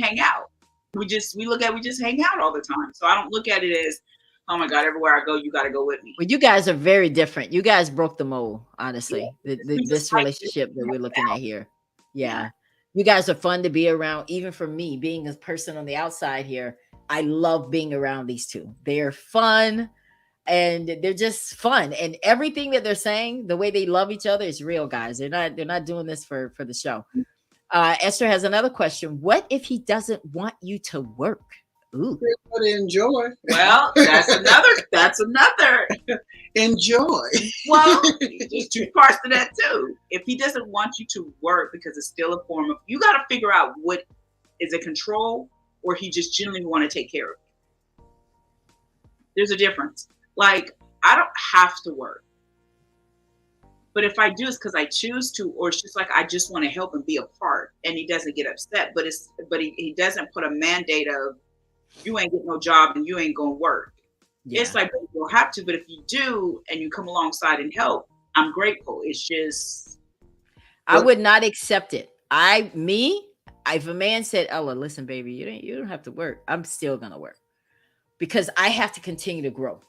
hang out. We just hang out all the time. So I don't look at it as, oh my God, everywhere I go, you got to go with me. Well, you guys are very different. You guys broke the mold, honestly. Yeah. This relationship that we're looking at here. Yeah. You guys are fun to be around. Even for me, being a person on the outside here, I love being around these two. They're fun and they're just fun. And everything that they're saying, the way they love each other is real, guys. They're not doing this for the show. Esther has another question. What if he doesn't want you to work? Ooh. But enjoy. Well, that's another. Enjoy. Well, there's two parts to that too. If he doesn't want you to work because it's still a form of, you got to figure out what is it, control, or he just genuinely want to take care of you. There's a difference. Like, I don't have to work. But if I do, it's because I choose to, or it's just like I just want to help and be a part, and he doesn't get upset. But he doesn't put a mandate of you ain't getting no job and you ain't gonna work. It's Yeah. like you don't have to, but if you do and you come alongside and help, I'm grateful. It's just I But would not accept it. If a man said, "Ella, listen, baby, you don't have to work. I'm still gonna work because I have to continue to grow."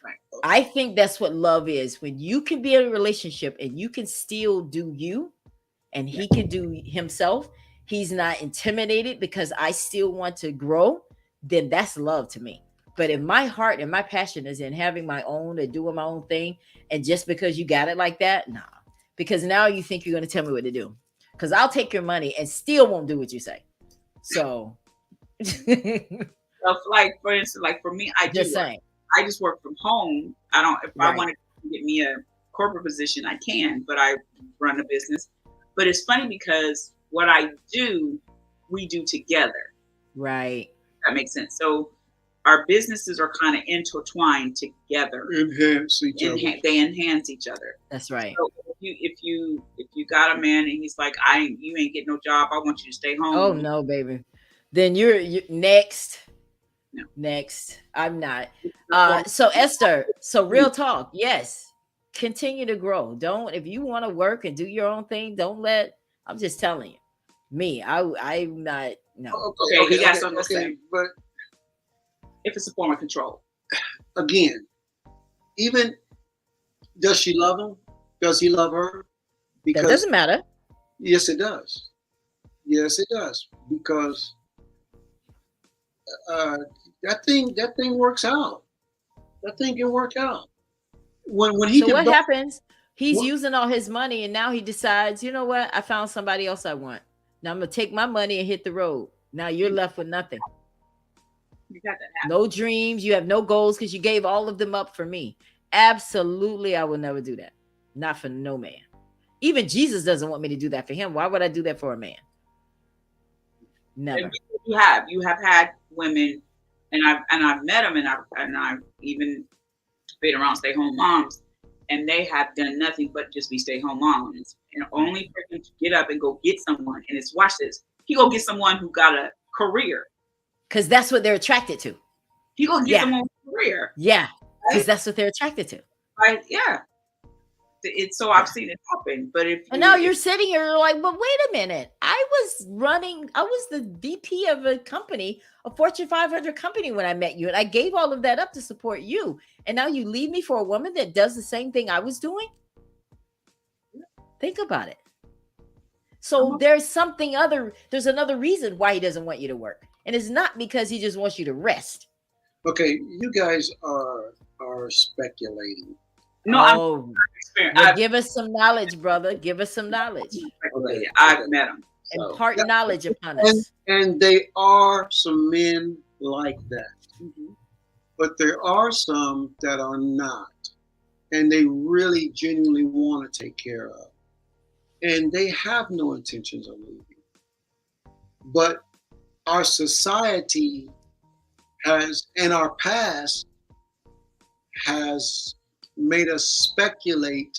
right. I think that's what love is. When you can be in a relationship and you can still do you and Yeah. he can do himself, he's not intimidated because I still want to grow, then that's love to me. But if my heart and my passion is in having my own and doing my own thing, and just because you got it like that, nah. Because now you think you're gonna tell me what to do. Because I'll take your money and still won't do what you say. So So like for instance, like for me, I do just work. saying. I just work from home. I don't. If I Right. want to get me a corporate position, I can, but I run a business. But it's funny because what I do, we do together. Right. That makes sense. So our businesses are kind of intertwined together. enhance each other. They enhance each other. That's right. So if you got a man and he's like, you ain't getting no job. I want you to stay Oh home. no, baby. Then you're next. No, Next. I'm not. it's a form So Esther, so of real talk, yes. Continue to grow. Don't if you want to work and do your own thing, don't let I'm just telling you. Me, I'm not no. Okay, Okay, he okay, got okay, something to okay. say. But If it's a form of control. again, even does she love him? Does he love her? That Because doesn't matter. yes, it does. Yes, it does. Because uh, that thing works out. That thing can work out. When he So what develops, happens? He's using all his money and now he decides, you know what? I found somebody else I want. Now I'm gonna take my money and hit the road. Now you're left with nothing. You got that happen. No dreams. You have no goals because you gave all of them up for me. Absolutely, I will never do that. Not for no man. Even Jesus doesn't want me to do that for him. Why would I do that for a man? And Never. you have had women, and I've met them, and I've even been around stay home moms, and they have done nothing but just be stay home moms, and Right. only for him to get up and go get someone, and it's watch this, he go get someone who got a career. Because that's what they're attracted to. He gonna get Yeah. someone with a career, Yeah. Because right? that's what they're attracted to. Right? Yeah. It's so I've Yeah. seen it happen. But if And now you if you're sitting here like, but wait a minute. I was the VP of a company, a Fortune 500 company when I met you. And I gave all of that up to support you. And now you leave me for a woman that does the same thing I was doing? Think about it. I'm So there's another reason why he doesn't want you to work. And it's not because he just wants you to rest. okay, you guys are speculating. no, I'm Oh, experienced. well, give us some knowledge, brother. Give us some knowledge. Okay, I've okay. met him. So Impart Yeah, knowledge upon and us. and they are some men like that, mhm. but there are some that are not, and they really genuinely want to take care of, and they have no intentions of leaving. But our society has, and our past has made us speculate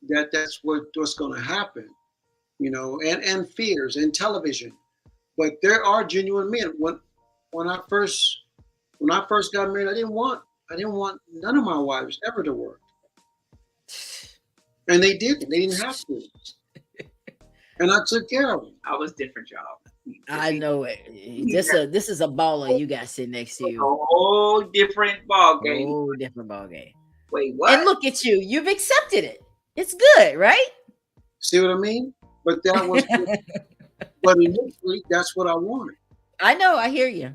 that that's what's going to happen, and fears and television. But there are genuine men. When I first when I first got married, I didn't want none of my wives ever to work, and they didn't. They didn't have to, and I took care of them. I was different, y'all. I know it. He's This is a baller you got sitting next to a you. whole different ball game. Oh, different ball game. Wait, And what? look at you. You've accepted it. It's good, right? See what I mean? But that was, but initially, that's what I wanted. I know. I hear you.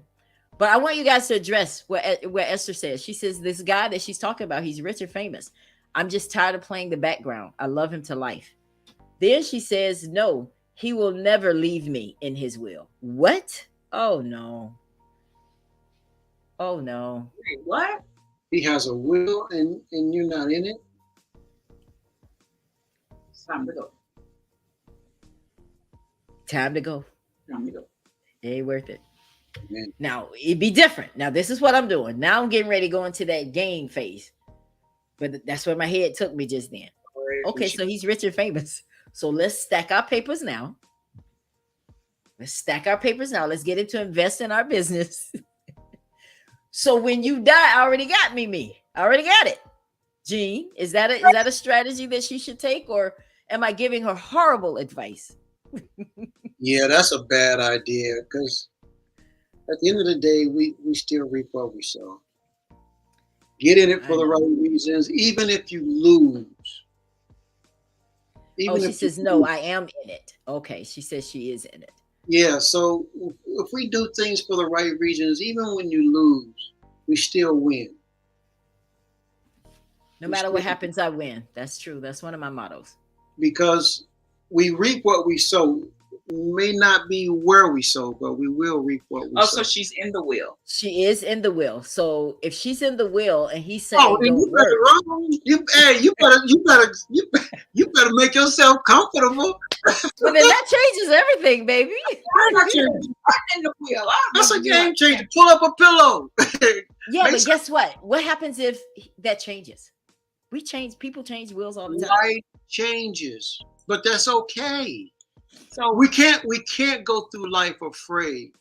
But I want you guys to address what Esther says. She says this guy that she's talking about, he's rich and famous. I'm just tired of playing the background. I love him to life. Then she says, no, he will never leave me in his will. What? Oh, no. Oh, no. Wait, what? He has a will, and you're not in it. It's time to go. Time to go. Time to go. It ain't worth it. Man, Now, it'd be different. Now, this is what I'm doing. Now I'm getting ready to go into that game phase. But that's where my head took me just then. Okay, so he's rich and famous. So let's stack our papers now. Let's stack our papers now. Let's get into invest in our business. So when you die, I already got me. I already got it. Jean, is that a strategy that she should take, or am I giving her horrible advice? Yeah, that's a bad idea because at the end of the day, we still reap what we sow. Get in it for I the know. right reasons, even if you lose. Oh, Even she if you says no, lose. I am in it. Okay, she says she is in it. Yeah, so if we do things for the right reasons, even when you lose, we still win. No We matter what still happens, I win. That's true. That's one of my mottos. because we reap what we sow. May not be where we sow, but we will reap what we Oh, so sow. she's in the will. She is in the will. So if she's in the will and he's Oh, saying then you don't better work, run. You better make yourself comfortable. well then that changes everything, baby. I thought you were in the will. I That's remember a you like game changer. that. Pull up a pillow. Yeah, Make but some guess what? What happens if that changes? We change. People change wills all the time. life changes, but that's okay. So We can't go through life afraid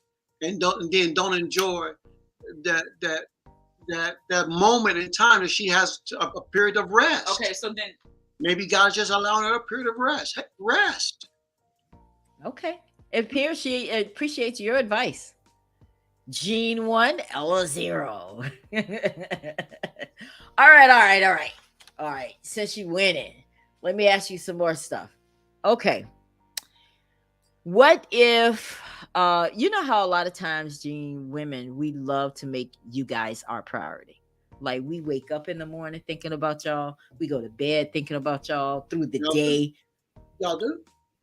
and then don't enjoy that that moment in time that she has a period of okay, rest. so then Maybe God's just allowing her a period of rest. Hey, rest. Okay. It appears she appreciates your advice. Gene 1, Ella 0. All right, all right, all right. All right. Since you winning, let me ask you some more stuff. Okay. What if you know how a lot of times, Gene, women, we love to make you guys our priority. Like we wake up in the morning thinking about y'all. We go to bed thinking about y'all through the Y'all do? day. Y'all do?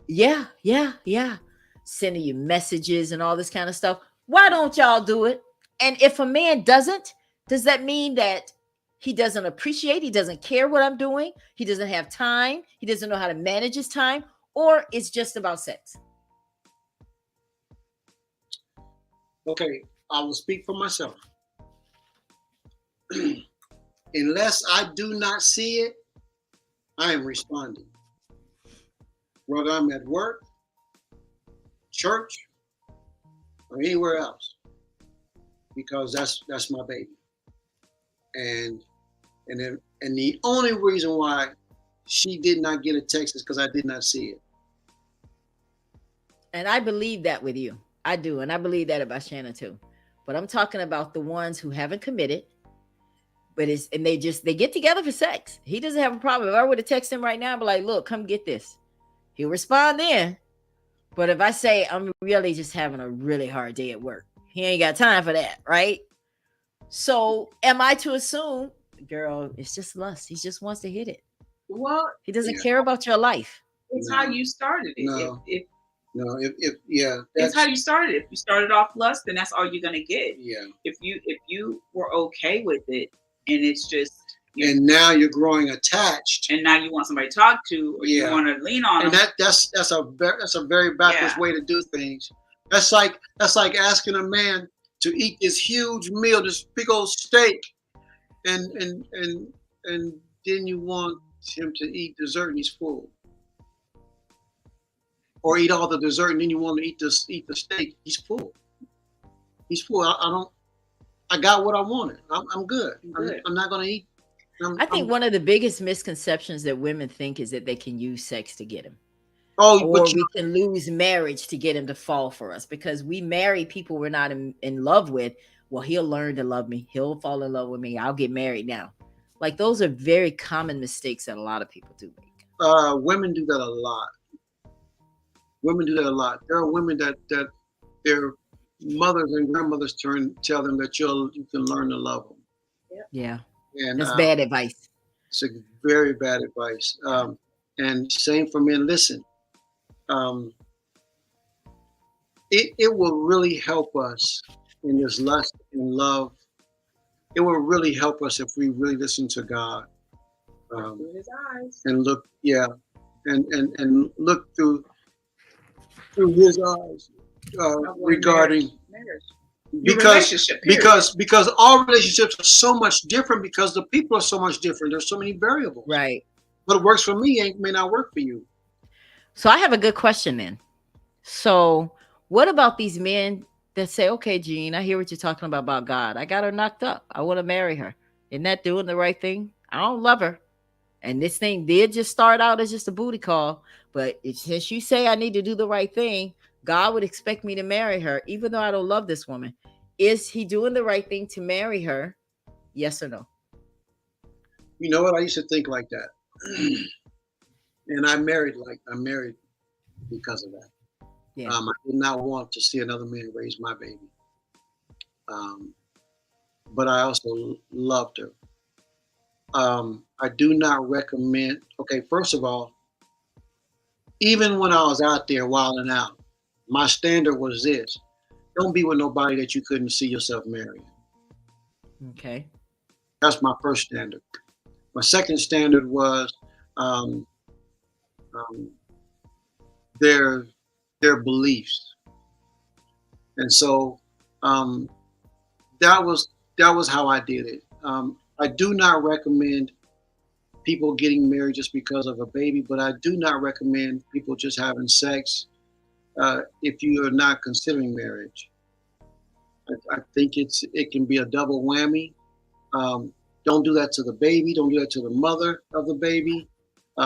Yeah, yeah, yeah. Sending you messages and all this kind of stuff. Why don't y'all do it? And if a man doesn't, does that mean that he doesn't appreciate, he doesn't care what I'm doing, he doesn't have time, he doesn't know how to manage his time, or it's just about sex? Okay, I will speak for myself. Unless I do not see it, I am responding. Whether I'm at work, church, or anywhere else, because that's my baby. And and the only reason why she did not get a text is because I did not see it. And I believe that with you. I do. And I believe that about Shannon too. But I'm talking about the ones who haven't committed, but it's and they get together for sex. He doesn't have a problem. If I were to text him right now, I'd be like, look, come get this. He'll respond then. But if I say I'm really just having a really hard day at work, he ain't got time for that, right? So am I to assume, girl, it's just lust. He just wants to hit it. well, He doesn't Yeah. care about your life. it's No, how you started it. no, If no. If yeah, it's how that's you started. If you started off lust, then that's all you're gonna get. yeah. If you were okay with it, and it's just you, And now you're growing attached. and now you want somebody to talk to, or you Yeah. want to lean on And them. that's a very backwards Yeah. way to do things. That's like asking a man to eat this huge meal, this big old steak, and then you want him to eat dessert and he's full, or eat all the dessert and then you want to eat the steak. He's full. He's full. I don't. I got what I wanted. I'm good. Good. I'm not gonna eat. I think one of the biggest misconceptions that women think is that they can use sex to get him, Oh, or but we can lose marriage to get him to fall for us because we marry people we're not in love with. Well, he'll learn to love me. He'll fall in love with me. I'll get married now. Like those are very common mistakes that a lot of people do make. women do that a lot. Women do that a lot. There are women that their mothers and grandmothers tell them that you can learn to love them, Yeah, and that's bad advice. it's a very bad advice. And same for men. Listen, um, it will really help us in this lust and love. It will really help us if we really listen to God, um, Through his eyes. and look, yeah, and look through His eyes regarding Marriage. Your because relationship. Period. because all relationships are so much different because the people are so much different. There's so many variables. Right. What works for me may not work for you. So I have a good question then. So what about these men that say, okay, Gene, I hear what you're talking about God. I got her knocked up. I want to marry her. Isn't that doing the right thing? I don't love her. And this thing did just start out as just a booty call. But since you say I need to do the right thing, God would expect me to marry her, even though I don't love this woman. Is he doing the right thing to marry her? Yes or no? You know what? I used to think like that, and I married because of that. Yeah. I did not want to see another man raise my baby, um, but I also loved her. I do not recommend. Okay, first of all, even when I was out there wilding out, my standard was this: don't be with nobody that you couldn't see yourself marrying. Okay. That's my first standard. My second standard was um, um, their their beliefs, and so um, that was how I did it. I do not recommend people getting married just because of a baby, but I do not recommend people just having sex if you are not considering marriage. I think it can be a double whammy. Um, don't do that to the baby. Don't do that to the mother of the baby.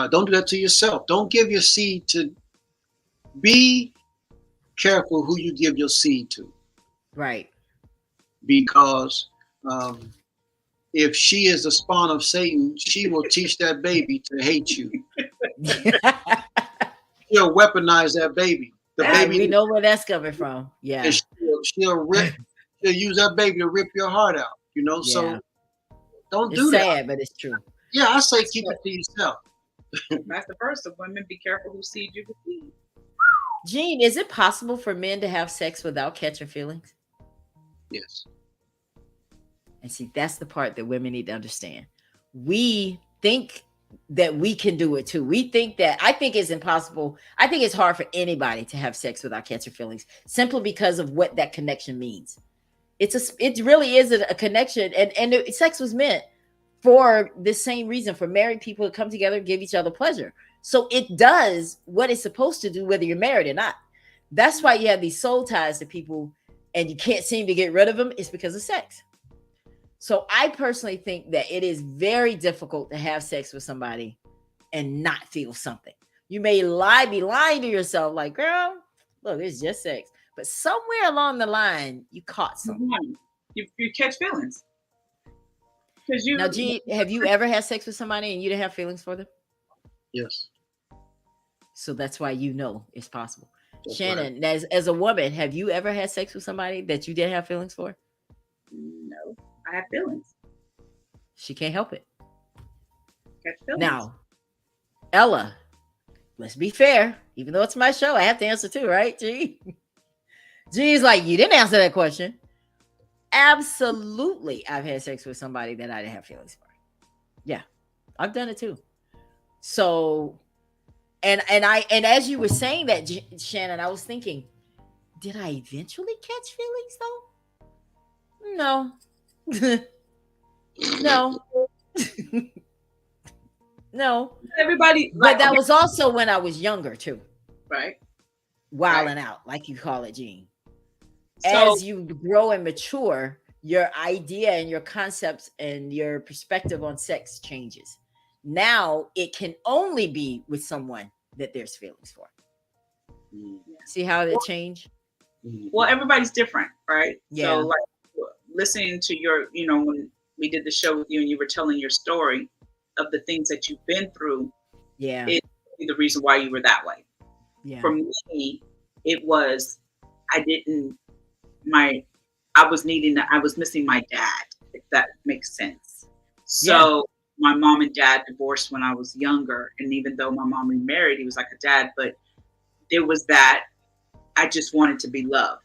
Don't do that to yourself. Don't give your seed to. Be careful who you give your seed to, Right. because um, if she is the spawn of Satan, she will teach that baby to hate you. She'll weaponize that baby. The Right. baby, We know where that's coming from. and Yeah. she'll use that baby to rip your heart out. Yeah. So don't It's do that. sad, but it's true. Yeah, I say keep So it to yourself. that's the first of women. Be careful who seed you receive. Gene, is it possible for men to have sex without catching feelings? Yes. And see, that's the part that women need to understand. We think that we can do it too. We think that I think it's impossible. I think it's hard for anybody to have sex without catching feelings simply because of what that connection means. It really is a connection, and sex was meant for the same reason, for married people to come together and give each other pleasure. So it does what it's supposed to do, whether you're married or not. That's why you have these soul ties to people and you can't seem to get rid of them. It's because of sex. So I personally think that it is very difficult to have sex with somebody and not feel something. You may be lying to yourself, like, girl, look, it's just sex. But somewhere along the line, you caught something. You catch feelings because Now, you. G, have you ever had sex with somebody and you didn't have feelings for them? Yes. So that's why you know it's possible. That's right. Shannon, as a woman, have you ever had sex with somebody that you didn't have feelings for? No, I have feelings. She can't help it. Catch feelings. Now, Ella, let's be fair. Even though it's my show, I have to answer too, right? G? G's like, you didn't answer that question. Absolutely, I've had sex with somebody that I didn't have feelings for. Yeah, I've done it too. So, and as you were saying that, Shannon, I was thinking, did I eventually catch feelings though? No, no, no. Everybody But like that okay, was also when I was younger too, right, right. wilding out, like you call it, Gene. So As you grow and mature, your idea and your concepts and your perspective on sex changes. Now it can only be with someone that there's feelings for. Mm. See how it changed? well, everybody's different, right? So Yeah, like listening to your, when we did the show with you and you were telling your story of the things that you've been through, yeah, is the reason why you were that way. yeah, For me, it was I didn't my I was I was missing my dad, if that makes sense. yeah, So my mom and dad divorced when I was younger, and even though my mom remarried, he was like a dad, but there was that I just wanted to be loved.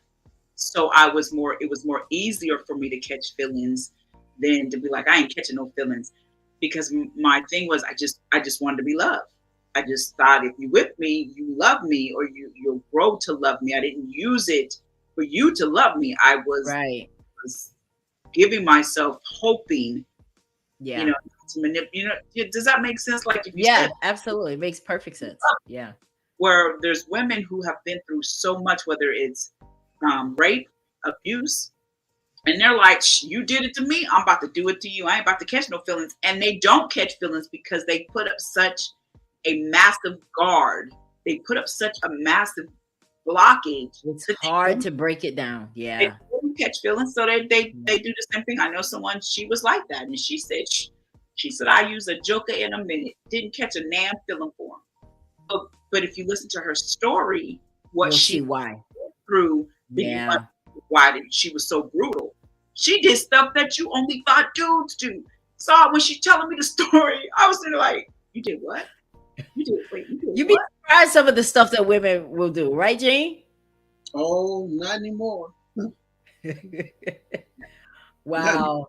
So it was more easier for me to catch feelings than to be like, I ain't catching no feelings, because my thing was I just wanted to be loved. I just thought if you with me, you love me, or you'll grow to love me. I didn't use it for you to love me. I right. was giving myself hoping, you Yeah, know, to does that make sense? Like if you said yeah, absolutely. It makes perfect sense. Yeah, where there's women who have been through so much, whether it's rape, abuse, and they're like, you did it to me, I'm about to do it to you. I ain't about to catch no feelings. And they don't catch feelings because they put up such a massive guard. They put up such a massive blockage It's that hard to break it down. they Yeah. don't catch feelings. So they Yeah. do the same thing. I know someone, she was like that. And she said, I use a joker in a minute. Didn't catch a damn feeling for him. But if you listen to her story, what You'll she see why. went through, then you Yeah. why did she was so brutal. She did stuff that you only thought dudes do. So when she telling me the story, I was sitting like, you did what? You did You'd be what? surprised some of the stuff that women will do, right, Jean? Oh, not anymore. Not any- Wow.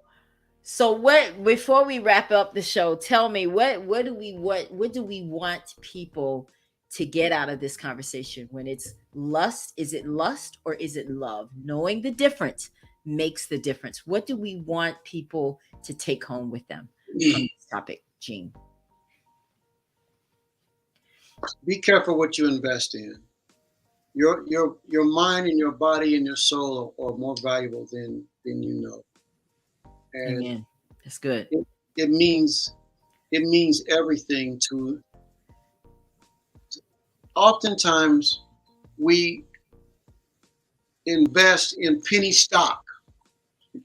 So what before we wrap up the show, tell me what do we want people to get out of this conversation when it's lust? Is it lust or is it love? Knowing the difference makes the difference. What do we want people to take home with them from this topic, Jean? Be careful what you invest in. Your mind and your body and your soul are more valuable than you know. And Amen. That's good. it, it means it means everything to oftentimes we invest in penny stock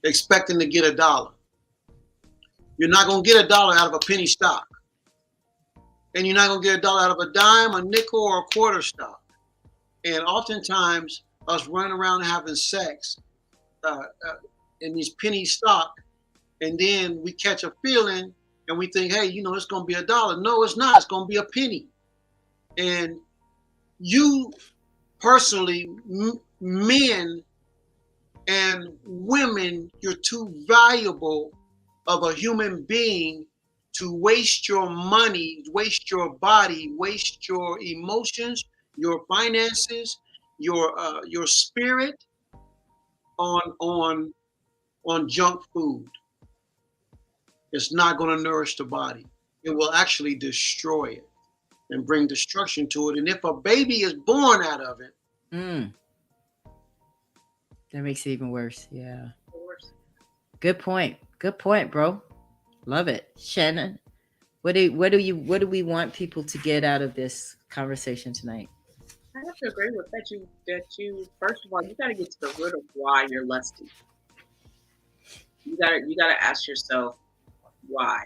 expecting to get a dollar. You're not going to get a dollar out of a penny stock. And you're not going to get a dollar out of a dime, a nickel, or a quarter stock. And oftentimes, us running around having sex uh, uh, in these penny stock, and then we catch a feeling and we think, hey, it's going to be a dollar. No, it's not. It's going to be a penny. And you personally, men and women, you're too valuable of a human being to waste your money, waste your body, waste your emotions, your finances, your spirit on junk food. It's not going to nourish the body. It will actually destroy it and bring destruction to it. And if a baby is born out of it, Mm, that makes it even worse. Yeah. Good point. Good point, bro. Love it. Shannon, what do we want people to get out of this conversation tonight? I have to agree with that you first of all, you gotta get to the root of why you're lusty. You gotta ask yourself why.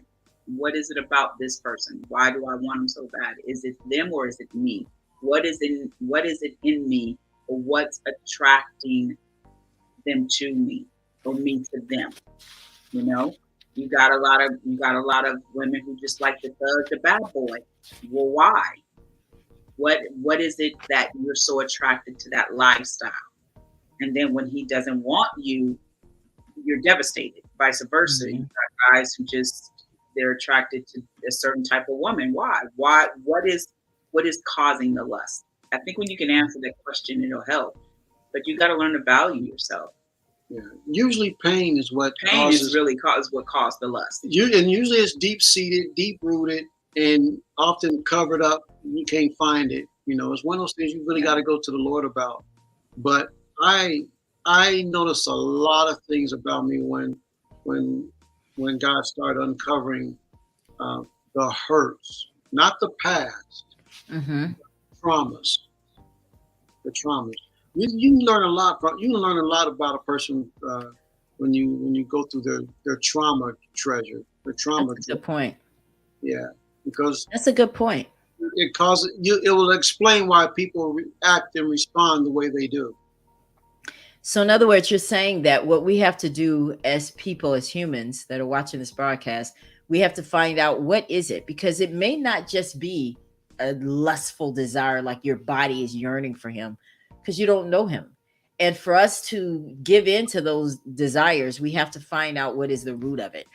What is it about this person? Why do I want them so bad? Is it them or is it me? What is it in me, or what's attracting them to me or me to them? You know? You got a lot of women who just like the thug, the bad boy. Well, why? What is it that you're so attracted to that lifestyle? And then when he doesn't want you, you're devastated. Vice versa, you Mhm. got guys who just they're attracted to a certain type of woman. Why? Why? What is causing the lust? I think when you can answer that question, it'll help. But you got to learn to value yourself. yeah, usually pain is what Pain is causes really what caused the lust. and usually it's deep seated, deep rooted, and often covered up. You can't find it. It's one of those things you really got to go to the Lord about. But I I noticed a lot of things about me when when God started uncovering uh, the hurts, not the past, Mhm. traumas, the traumas. You learn a lot from you learn a lot about a person when you go through their trauma treasure, their That's trauma. a good point. Yeah, because That's a good point. it causes you. It will explain why people act and respond the way they do. So, in other words, you're saying that what we have to do as people, as humans that are watching this broadcast, we have to find out what is it, because it may not just be a lustful desire, like your body is yearning for him, because you don't know him. And for us to give in to those desires, we have to find out what is the root of it.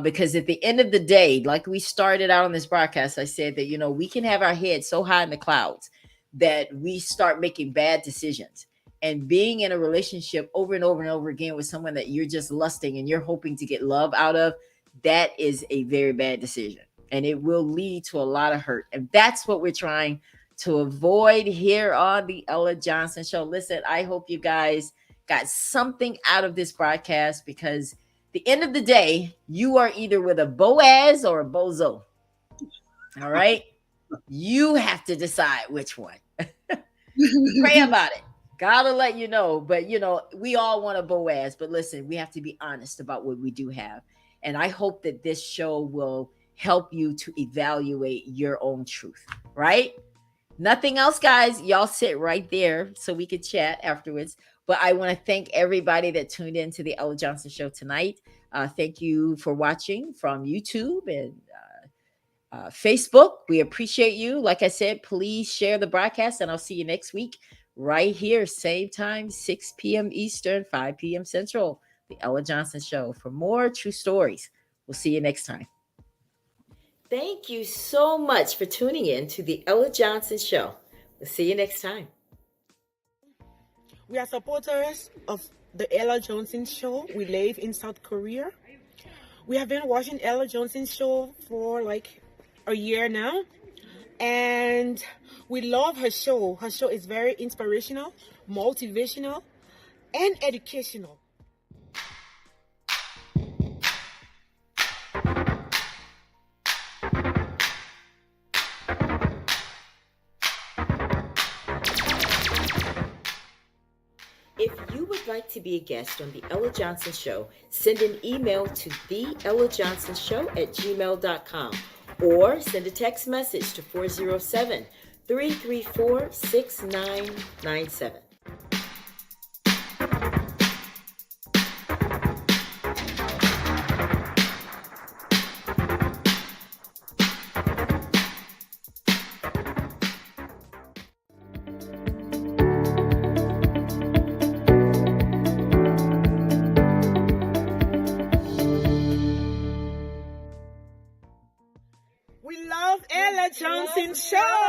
Because at the end of the day, like we started out on this broadcast, I said that, we can have our head so high in the clouds that we start making bad decisions, and being in a relationship over and over and over again with someone that you're just lusting and you're hoping to get love out of, that is a very bad decision. And it will lead to a lot of hurt. And that's what we're trying to avoid here on the Ella Johnson Show. Listen, I hope you guys got something out of this broadcast, because the end of the day, you are either with a Boaz or a Bozo. All right? You have to decide which one. Pray about it. God will let you know. But, we all want a Boaz. But listen, we have to be honest about what we do have. And I hope that this show will help you to evaluate your own truth, right? Nothing else, guys. Y'all sit right there so we could chat afterwards. But I want to thank everybody that tuned in to the Ella Johnson Show tonight. Thank you for watching from YouTube and Facebook. We appreciate you. Like I said, please share the broadcast, and I'll see you next week right here, same time, 6 p.m. Eastern, 5 p.m. Central, the Ella Johnson Show, for more true stories. We'll see you next time. Thank you so much for tuning in to the Ella Johnson Show. We'll see you next time. We are supporters of the Ella Johnson Show. We live in South Korea. We have been watching Ella Johnson Show for like a year now, and we love her show. Her show is very inspirational, motivational, and educational. If you would like to be a guest on the Ella Johnson Show, send an email to theellajohnsonshow@gmail.com or send a text message to 407-334-6997. We love Ella Johnson Show.